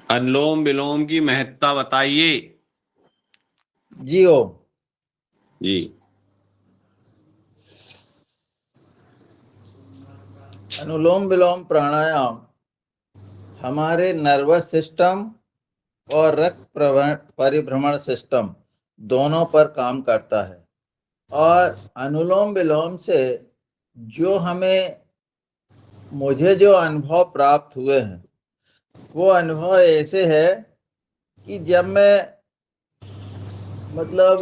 अनुलोम विलोम की महत्ता बताइए। जी ओम। जी। अनुलोम विलोम प्राणायाम हमारे नर्वस सिस्टम और परिभ्रमण सिस्टम दोनों पर काम करता है। और अनुलोम विलोम से मुझे जो अनुभव प्राप्त हुए हैं वो अनुभव ऐसे है कि जब मैं मतलब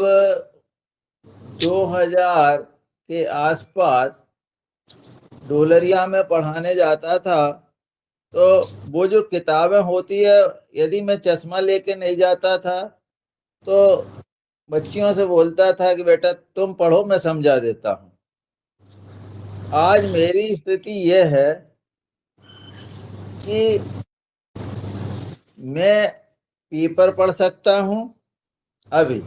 2000 के आसपास डोलरिया में पढ़ाने जाता था, तो वो जो किताबें होती है, यदि मैं चश्मा लेके नहीं जाता था तो बच्चियों से बोलता था कि बेटा तुम पढ़ो, मैं समझा देता हूँ। आज मेरी स्थिति यह है कि मैं पेपर पढ़ सकता हूँ अभी,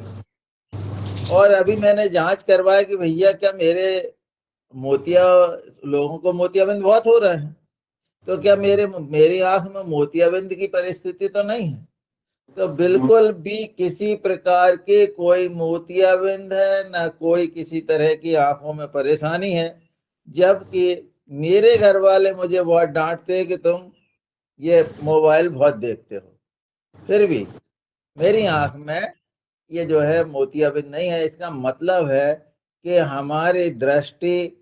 और अभी मैंने जांच करवाया कि भैया क्या मेरे लोगों को मोतियाबिंद बहुत हो रहे हैं, तो क्या मेरी आंख में मोतियाबिंद की परिस्थिति तो नहीं है? तो बिल्कुल भी किसी प्रकार के कोई मोतियाबिंद है ना, कोई किसी तरह की आंखों में परेशानी है। जबकि मेरे घर वाले मुझे बहुत डांटते हैं कि तुम ये मोबाइल बहुत देखते हो, फिर भी मेरी आंख में ये जो है मोतियाबिंद नहीं है। इसका मतलब है कि हमारी दृष्टि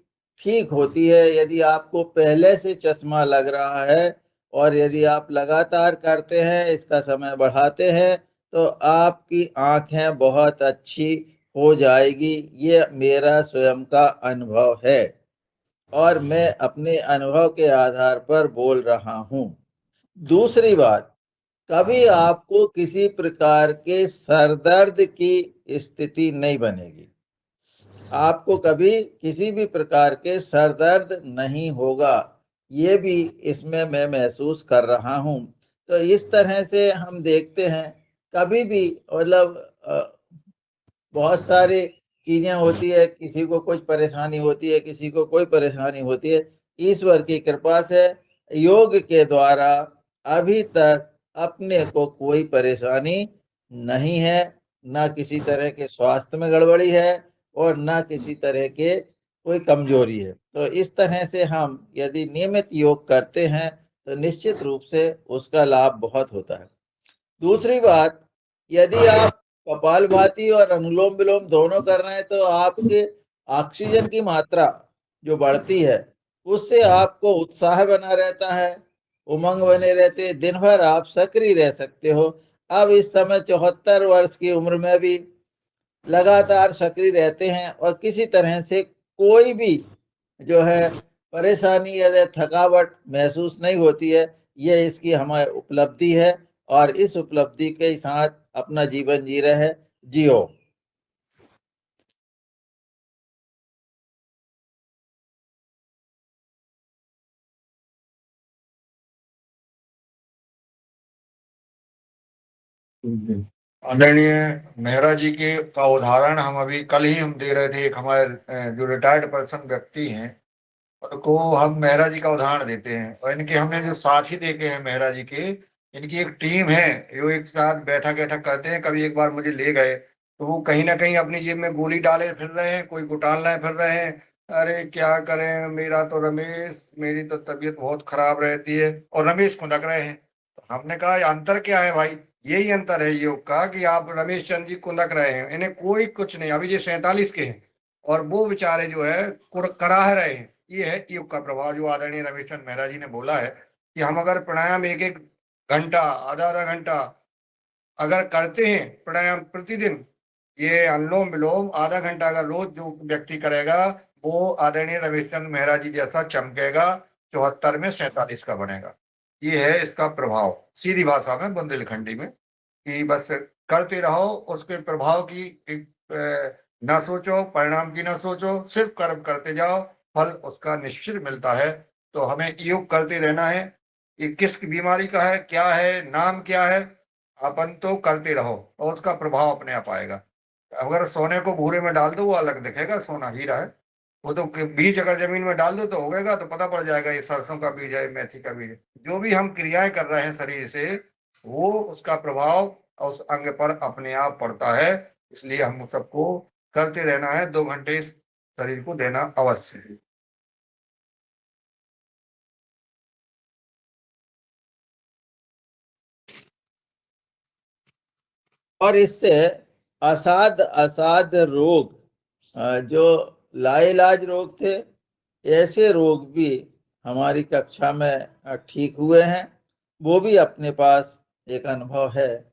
ठीक होती है यदि आपको पहले से चश्मा लग रहा है, और यदि आप लगातार करते हैं, इसका समय बढ़ाते हैं, तो आपकी आंखें बहुत अच्छी हो जाएगी। ये मेरा स्वयं का अनुभव है और मैं अपने अनुभव के आधार पर बोल रहा हूँ। दूसरी बात, कभी आपको किसी प्रकार के सरदर्द की स्थिति नहीं बनेगी। आपको कभी किसी भी प्रकार के सरदर्द नहीं होगा, ये भी इसमें मैं महसूस कर रहा हूँ। तो इस तरह से हम देखते हैं, कभी भी मतलब बहुत सारी चीजें होती है, किसी को कुछ परेशानी होती है, किसी को कोई परेशानी होती है। ईश्वर की कृपा से योग के द्वारा अभी तक अपने को कोई परेशानी नहीं है, ना किसी तरह के स्वास्थ्य में गड़बड़ी है और ना किसी तरह के कोई कमजोरी है। तो इस तरह से हम यदि नियमित योग करते हैं तो निश्चित रूप से उसका लाभ बहुत होता है। दूसरी बात, यदि आप कपालभाति और अनुलोम विलोम दोनों कर रहे हैं तो आपके ऑक्सीजन की मात्रा जो बढ़ती है, उससे आपको उत्साह बना रहता है, उमंग बने रहते हैं, दिन भर आप सक्रिय रह सकते हो। अब इस समय 74 वर्ष की उम्र में भी लगातार सक्रिय रहते हैं और किसी तरह से कोई भी जो है परेशानी या थकावट महसूस नहीं होती है। ये इसकी हमारी उपलब्धि है और इस उपलब्धि के साथ अपना जीवन जी रहे हैं। जियो। आदरणीय मेहरा जी के का उदाहरण हम अभी कल ही हम दे रहे थे। एक हमारे जो रिटायर्ड पर्सन व्यक्ति हैं उनको हम मेहरा जी का उदाहरण देते हैं, और इनके हमने जो साथी देखे हैं मेहरा जी के, इनकी एक टीम है जो एक साथ बैठक बैठक करते हैं। कभी एक बार मुझे ले गए तो वो कहीं ना कहीं अपनी जेब में गोली डाले फिर रहे हैं, कोई गुटान लाए फिर रहे हैं। अरे क्या करें, मेरा तो रमेश, मेरी तो तबीयत बहुत खराब रहती है, और रमेश खुंदक रहे हैं। तो हमने कहा अंतर क्या है भाई? यही अंतर है योग का कि आप रमेश चंद्र जी कुंदक रहे हैं, इन्हें कोई कुछ नहीं। अभी ये 47 के हैं और वो बेचारे जो है कराह रहे हैं। ये है योग का प्रभाव, जो आदरणीय रमेश चंद्र मेहरा जी ने बोला है कि हम अगर प्राणायाम एक एक घंटा, आधा आधा घंटा अगर करते हैं प्राणायाम प्रतिदिन, ये अनुलोम विलोम आधा घंटा अगर रोज जो व्यक्ति करेगा, वो आदरणीय रमेश चंद्र मेहरा जी जैसा चमकेगा, 74 में 47 का बनेगा। ये है इसका प्रभाव, सीधी भाषा में बुंदेलखंडी में, कि बस करते रहो, उसके प्रभाव की ना सोचो, परिणाम की ना सोचो, सिर्फ कर्म करते जाओ, फल उसका निश्चित मिलता है। तो हमें योग करते रहना है। ये किस बीमारी का है, क्या है, नाम क्या है, अपन तो करते रहो और उसका प्रभाव अपने आप आएगा। अगर सोने को भूरे में डाल दो वो अलग दिखेगा, सोना हीरा है। वो तो बीज अगर जमीन में डाल दो तो उगेगा, तो पता पड़ जाएगा ये सरसों का बीज है, मेथी का बीज है। जो भी हम क्रियाएं कर रहे हैं शरीर से, वो उसका प्रभाव उस अंग पर अपने आप पड़ता है। इसलिए हम सबको करते रहना है, 2 घंटे इस शरीर को देना अवश्य है। और इससे असाध असाध रोग, जो लाइलाज रोग थे, ऐसे रोग भी हमारी कक्षा में ठीक हुए हैं। वो भी अपने पास एक अनुभव है।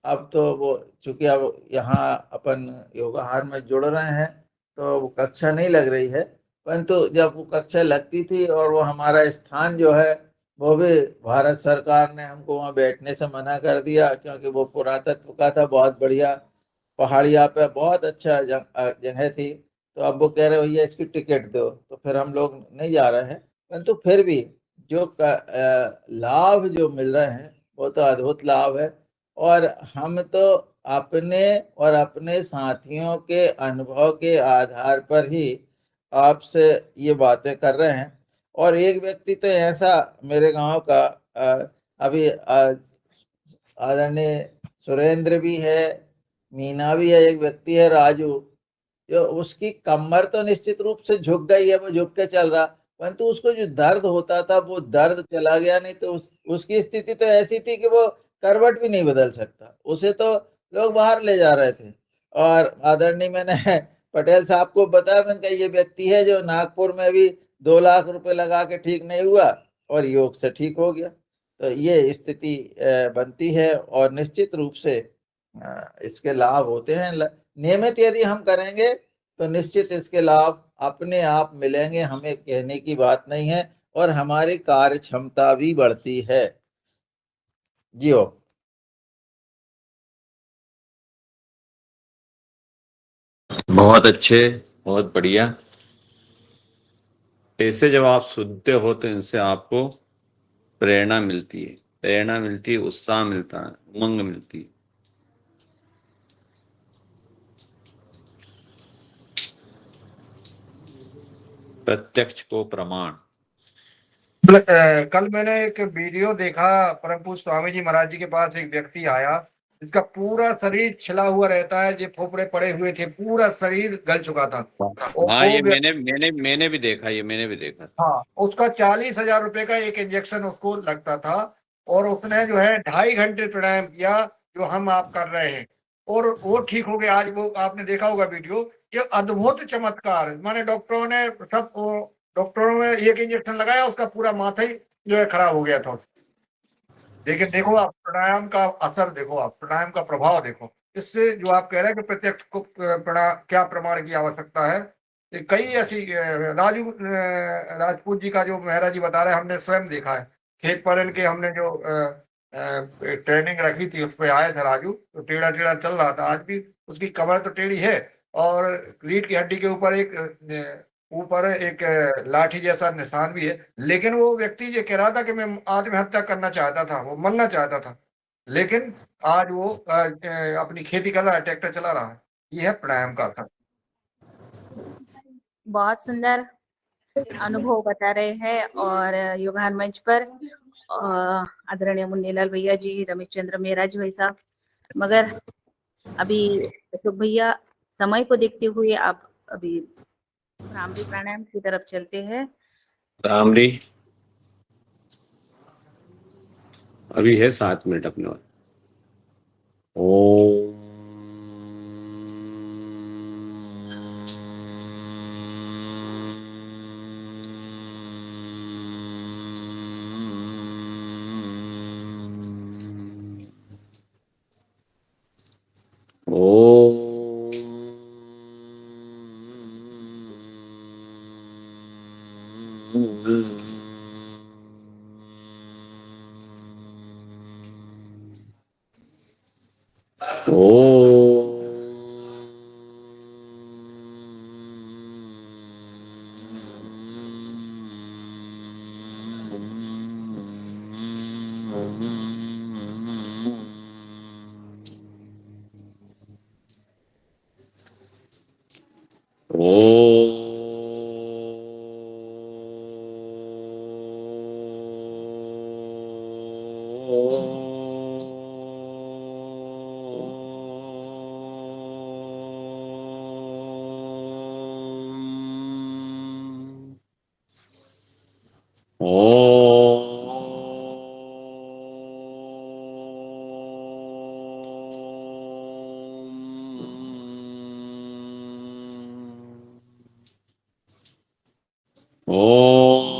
अब तो वो चूंकि अब यहाँ अपन योगाहार में जुड़ रहे हैं तो वो कक्षा नहीं लग रही है, परंतु जब वो कक्षा लगती थी और वो हमारा स्थान जो है वो भी भारत सरकार ने हमको वहाँ बैठने से मना कर दिया, क्योंकि वो पुरातत्व का था, बहुत बढ़िया पहाड़िया पे बहुत अच्छा जगह थी। तो अब वो कह रहे भैया इसकी टिकट दो, तो फिर हम लोग नहीं जा रहे हैं। परंतु फिर भी जो लाभ जो मिल रहे हैं वो तो अद्भुत लाभ है। और हम तो अपने और अपने साथियों के अनुभव के आधार पर ही आपसे ये बातें कर रहे हैं। और एक व्यक्ति तो ऐसा मेरे गांव का अभी आदरणीय सुरेंद्र भी है, मीना भी है, एक व्यक्ति है राजू, जो उसकी कमर तो निश्चित रूप से झुक गई है, वो झुक के चल रहा, परंतु उसको जो दर्द होता था वो दर्द चला गया नहीं। तो उसकी स्थिति तो ऐसी थी कि वो करवट भी नहीं बदल सकता, उसे तो लोग बाहर ले जा रहे थे। और आदरणीय मैंने पटेल साहब को बताया, मैंने कहा ये व्यक्ति है जो नागपुर में भी 2 लाख रुपए लगा के ठीक नहीं हुआ और योग से ठीक हो गया। तो ये स्थिति बनती है और निश्चित रूप से इसके लाभ होते हैं। नियमित यदि हम करेंगे तो निश्चित इसके लाभ अपने आप मिलेंगे, हमें कहने की बात नहीं है। और हमारी कार्य क्षमता भी बढ़ती है। जियो। बहुत अच्छे, बहुत बढ़िया। ऐसे जब आप सुनते हो तो इनसे आपको प्रेरणा मिलती है, प्रेरणा मिलती है, उत्साह मिलता है, उमंग मिलती है। प्रत्यक्ष को प्रमाण। कल मैंने एक वीडियो देखा, परम पूज्य स्वामी जी महाराज जी के पास एक व्यक्ति आया जिसका पूरा शरीर छिला हुआ रहता है, जो फोपड़े पड़े हुए थे, पूरा शरीर गल चुका था। और हाँ, वो ये मैंने भी देखा, ये मैंने भी देखा। हाँ, उसका 40,000 रुपए का एक इंजेक्शन उसको लगता था। और उसने जो है 2.5 घंटे प्राणायाम किया, जो हम आप कर रहे हैं, और वो ठीक हो गया। आज वो आपने देखा होगा वीडियो, ये अद्भुत चमत्कार। माने डॉक्टरों ने एक इंजेक्शन लगाया, उसका पूरा माथा ही जो है खराब हो गया था। लेकिन देखो आप प्राणायाम का असर देखो, आप प्राणायाम का प्रभाव देखो। इससे जो आप कह रहे हैं कि प्रत्यक्ष को क्या प्रमाण की आवश्यकता है, कई ऐसी राजपूत जी का जो महाराज जी बता रहे हैं, हमने स्वयं देखा है। खेत पर इनके हमने जो ट्रेनिंग रखी थी उस पर आए थे राजू, तो टेढ़ा टेढ़ा चल रहा था। आज भी उसकी कमर तो टेढ़ी है, और रीढ़ की हड्डी के ऊपर एक लाठी जैसा निशान भी है। लेकिन वो व्यक्ति ये कह रहा था कि मैं आत्महत्या करना चाहता था, वो मरना चाहता था, लेकिन आज वो अपनी खेती कर रहा है, ट्रैक्टर चला रहा है। ये है प्राणायाम का असर। बहुत सुंदर अनुभव बता रहे हैं। और योगान मंच पर आदरणीय मुन्नीलाल भैया जी, रमेश चंद्र मेहरा जी भाई साहब। मगर अभी अशोक भैया, समय को देखते हुए आप अभी भ्रामरी प्राणायाम की तरफ चलते हैं। रामरी अभी है 7 मिनट अपने पास। ओम ओम।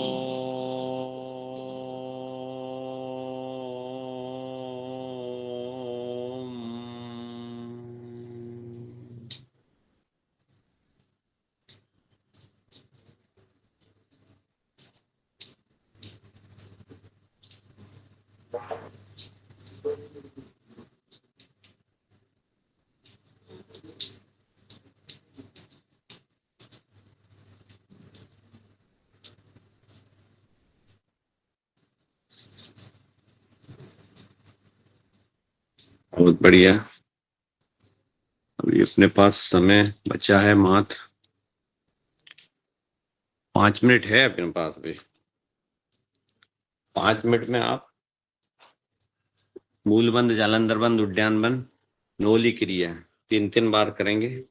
बहुत बढ़िया। अभी अपने पास समय बचा है मात्र 5 मिनट है अपने पास भी। 5 मिनट में आप मूलबंध, जालंधर बंध, उद्यान बंध, नोली क्रिया 3-3 बार करेंगे।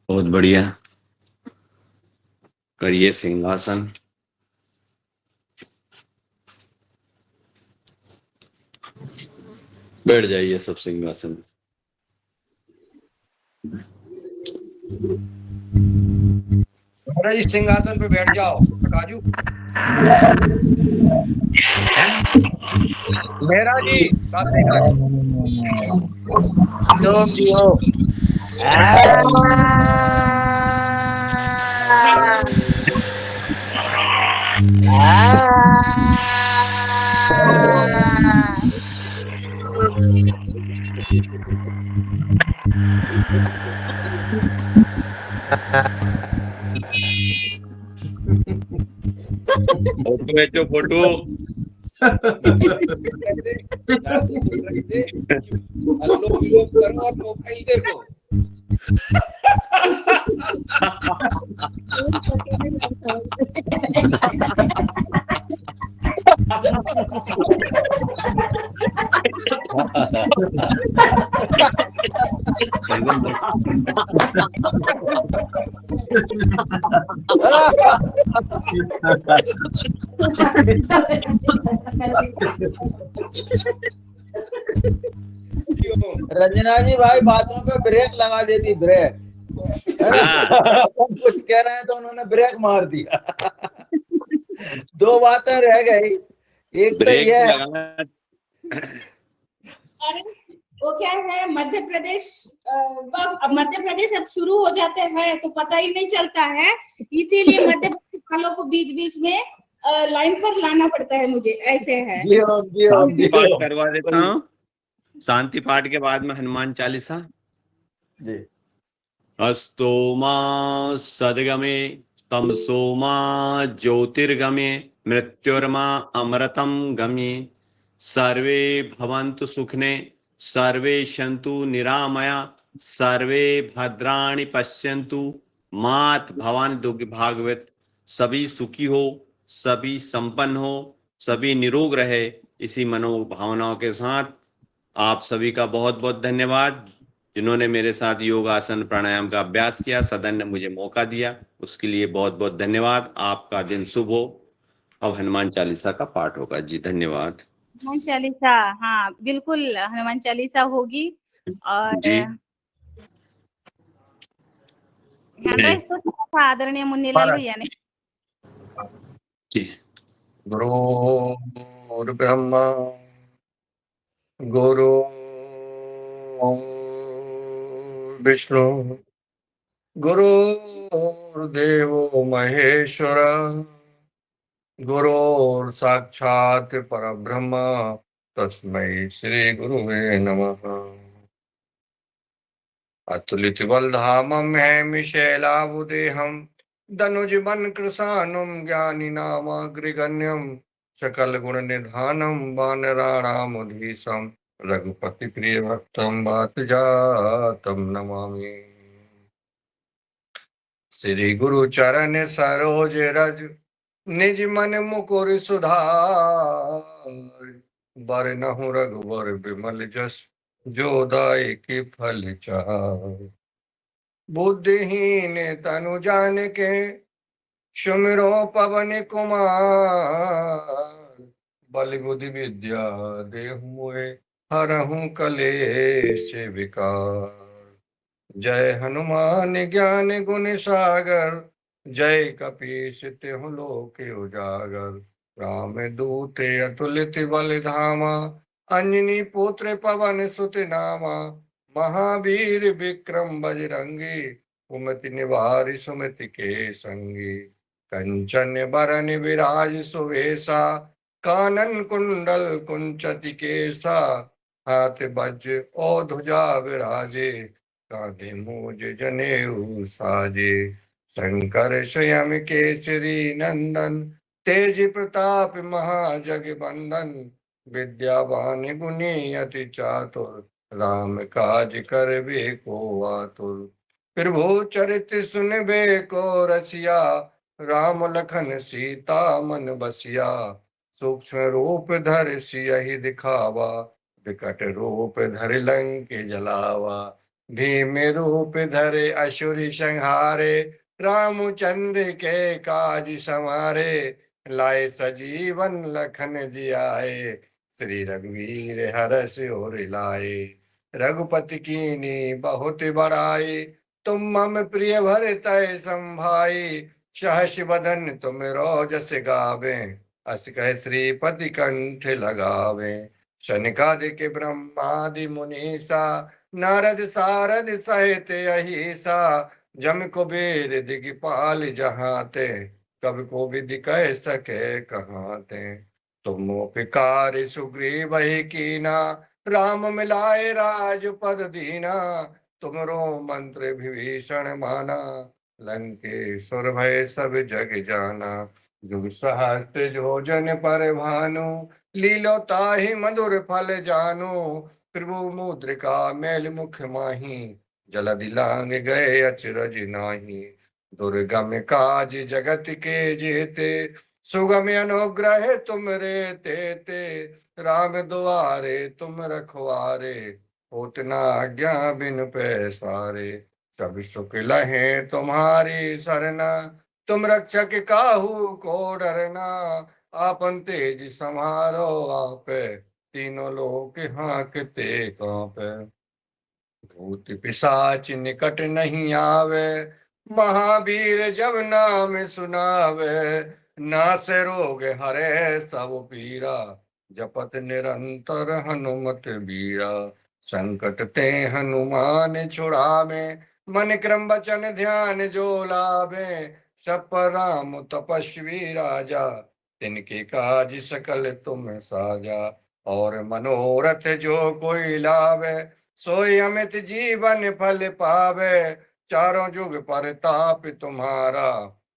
बहुत बढ़िया। करिए सिंहासन। बैठ जाइए सब सिंहासन। महाराज जी सिंहासन पे बैठ जाओ। काजू मेहरा जी बात देखा फोटो बेचो फोटो। अल्लोह विलोम करो और मोबाइल देखो। रंजना जी भाई बातों पे ब्रेक लगा देती, ब्रेक। कुछ कह रहे हैं तो उन्होंने ब्रेक मार दिया। 2 बातें रह गई। एक तो ब्रेक ये है लगाना। वो क्या है, मध्य प्रदेश अब मध्य प्रदेश अब शुरू हो जाते हैं तो पता ही नहीं चलता है, इसीलिए मध्य प्रदेश वालों को बीच बीच में लाइन पर लाना पड़ता है मुझे, ऐसे है। शांति पाठ करवा देता हूँ। शांति पाठ के बाद में हनुमान चालीसा। जी। अस्तो मा सद्गमे तमसो मा ज्योतिर्गमे मृत्युर्मा अमृतम गमे सर्वे भवन्तु सुखिने सर्वे सन्तु निरामया सर्वे भद्राणि पश्यन्तु मात भवानी दुर्ग भागवत। सभी सुखी हो, सभी संपन्न हो, सभी निरोग रहे, इसी मनोभावनाओं के साथ आप सभी का बहुत बहुत धन्यवाद जिन्होंने मेरे साथ योग आसन प्राणायाम का अभ्यास किया, सदन ने मुझे मौका दिया, उसके लिए बहुत बहुत धन्यवाद। आपका दिन शुभ हो। अब हनुमान चालीसा का पाठ होगा जी। धन्यवाद। हनुमान चालीसा, हाँ बिल्कुल हनुमान चालीसा होगी। और जी हैंडराइज तो किया था आदरणीय मुन्नीलाल भैया ने। जी। गुरु ब्रह्मा गुरु विष्णु गुरुर्देवो महेश्वर गुरोर साक्षात परब्रह्म तस्मै श्री गुरुवे नमः। अतुलित बलधामं हेमिशैलाबुदेहं दनुजबन कृशानुं ज्ञानी नामाग्रगण्यं सकल गुण निधानं वानराणामुधीशं रघुपति प्रिय भक्तं वातजातं नमामि। श्री गुरु चरण सरोज रज निज मन मुकुर सुधार बरनहुँ रघुवर बिमल जस जो दायक फल चार। बुद्धिहीन तनु जानिके सुमिरो पवन कुमार बल बुद्धि विद्या देहु मोहे हरहु कलेश विकार। जय हनुमान ज्ञान गुण सागर जय कपीस तिहु लोक उजागर। रामदूत अतुलित बल धामा अंजनी पुत्र पवन सुत नामा। महावीर विक्रम बजरंगी कुमति निवार सुमति के संगी। कंचन बरन विराज सुवेशा कानन कुंडल कुंचति केसा। हाथ वज्र और ध्वजा विराजे कांधे मूज जनेऊ साजे। शंकर स्वयं केसरी नंदन तेज प्रताप महाजगबंदन। विद्यावान गुणी अति चातुर राम काज करबे को आतुर। प्रभु चरित सुनबे को रसिया राम लखन सीता मन बसिया। सूक्ष्म रूप धर सियहि दिखावा विकट रूप धर लंक जलावा। भीम रूप धरे असुर संहारे रामचंद्र के काज समारे। लाए सजीवन लखन जियाए श्री रघुवीर हरष उर लाए। रघुपति कीनी बहुत बड़ाई तुम मम प्रिय भरतहि संभाई। सहस बदन तुम रोजस गावे अस कह श्रीपति कंठ लगावे। शनिकादिक ब्रह्मादि मुनीसा नारद सारद सहित अहिसा। जम कुबेर दिगपाल जहाते कब को विधि कह सके कहाते। तुम उपकार सुग्रीव ही कीना राम मिलाए राजपद दीना। तुमरो मंत्र विभीषण माना लंकेश्वर भय सब जग जाना। जुग सहस्त्र जोजन पर भानु लीलो ताहि मधुर फल जानो। प्रभु मुद्रिका मैल मुख माही जलधि लांग गए अचरज नाही। दुर्गम काज जगत के जेते सुगम अनुग्रह तुम रे तेते। राम दुआरे तुम रखवारे होत न आज्ञा बिन पैसारे। सब सुख लहे तुम्हारी सरना तुम रक्षक काहू को डरना। आपन तेज समारो आपे तीनों लोक हाँकते कांपे। भूत पिशाच निकट नहीं आवे महावीर जब नाम सुनावे। नास रोग हरे सब पीरा जपत निरंतर हनुमत बीरा। संकट ते हनुमान छुड़ावे, मन क्रम वचन ध्यान जो लावे। सब पर राम तपस्वी राजा, तिनके काज सकल तुम साजा। और मनोरथ जो कोई लावे, सोई अमित जीवन फल पावे। चारों जुग परताप तुम्हारा,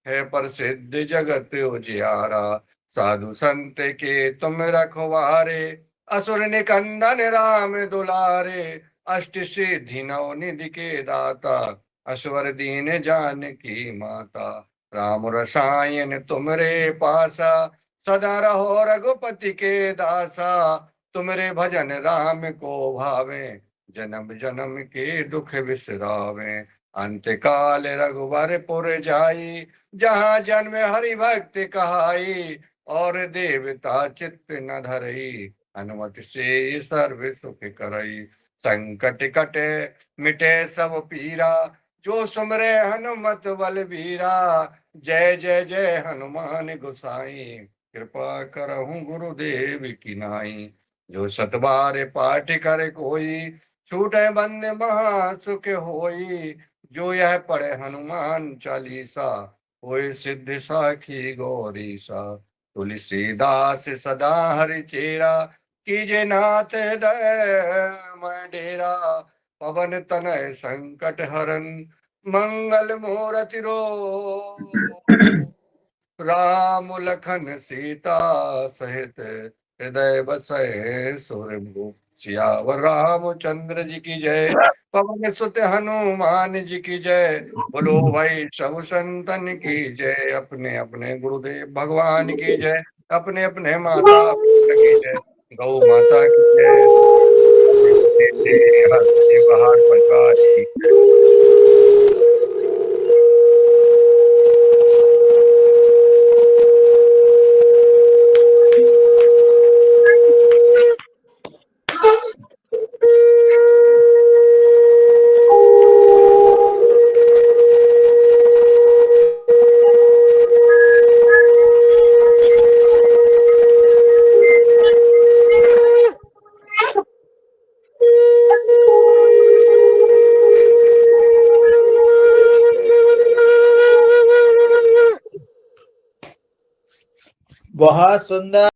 है प्रसिद्ध जगत उजियारा। साधु संत के तुम रखवारे, असुर निकंदन राम दुलारे। अष्ट सिद्धि नव निधि के दाता, असवर दीन जानकी माता। राम रसायन तुमरे पासा, सदा रहो रघुपति के दासा। तुमरे भजन राम को भावे, जन्म जन्म के दुख बिसरावे। अंत काल रघुवर पुर जाई, जहाँ जन्म हरि भक्त कहाई। और देवता चित्त न धरई, हनुमत से सर्व सुख करई। संकट कटे मिटे सब पीरा, जो सुमरे हनुमत बलबीरा। जय जय जय हनुमान गोसाई, कृपा करहु गुरुदेव की नाई। जो सत बार पाठ करे कोई, छूटे बंद महा सुख होई। जो यह पढ़े हनुमान चालीसा, होय सिद्धि साखी गौरी सा। तुलसीदास सदा हरि चेरा, कीजे नाथ हृदय मैं डेरा। पवन तनय संकट हरन, मंगल मूरति रो। राम लखन सीता सहित, हृदय बसै सुरभूप। सियावर रामचंद्र जी की जय, पवन सुत हनुमान जी की जय। बोलो भाई सब संतन की जय, अपने अपने गुरुदेव भगवान की जय। अपने अपने माता पिता की जय, गौ माता की जय। बाहर परिवार की जय। बहुत सुंदर।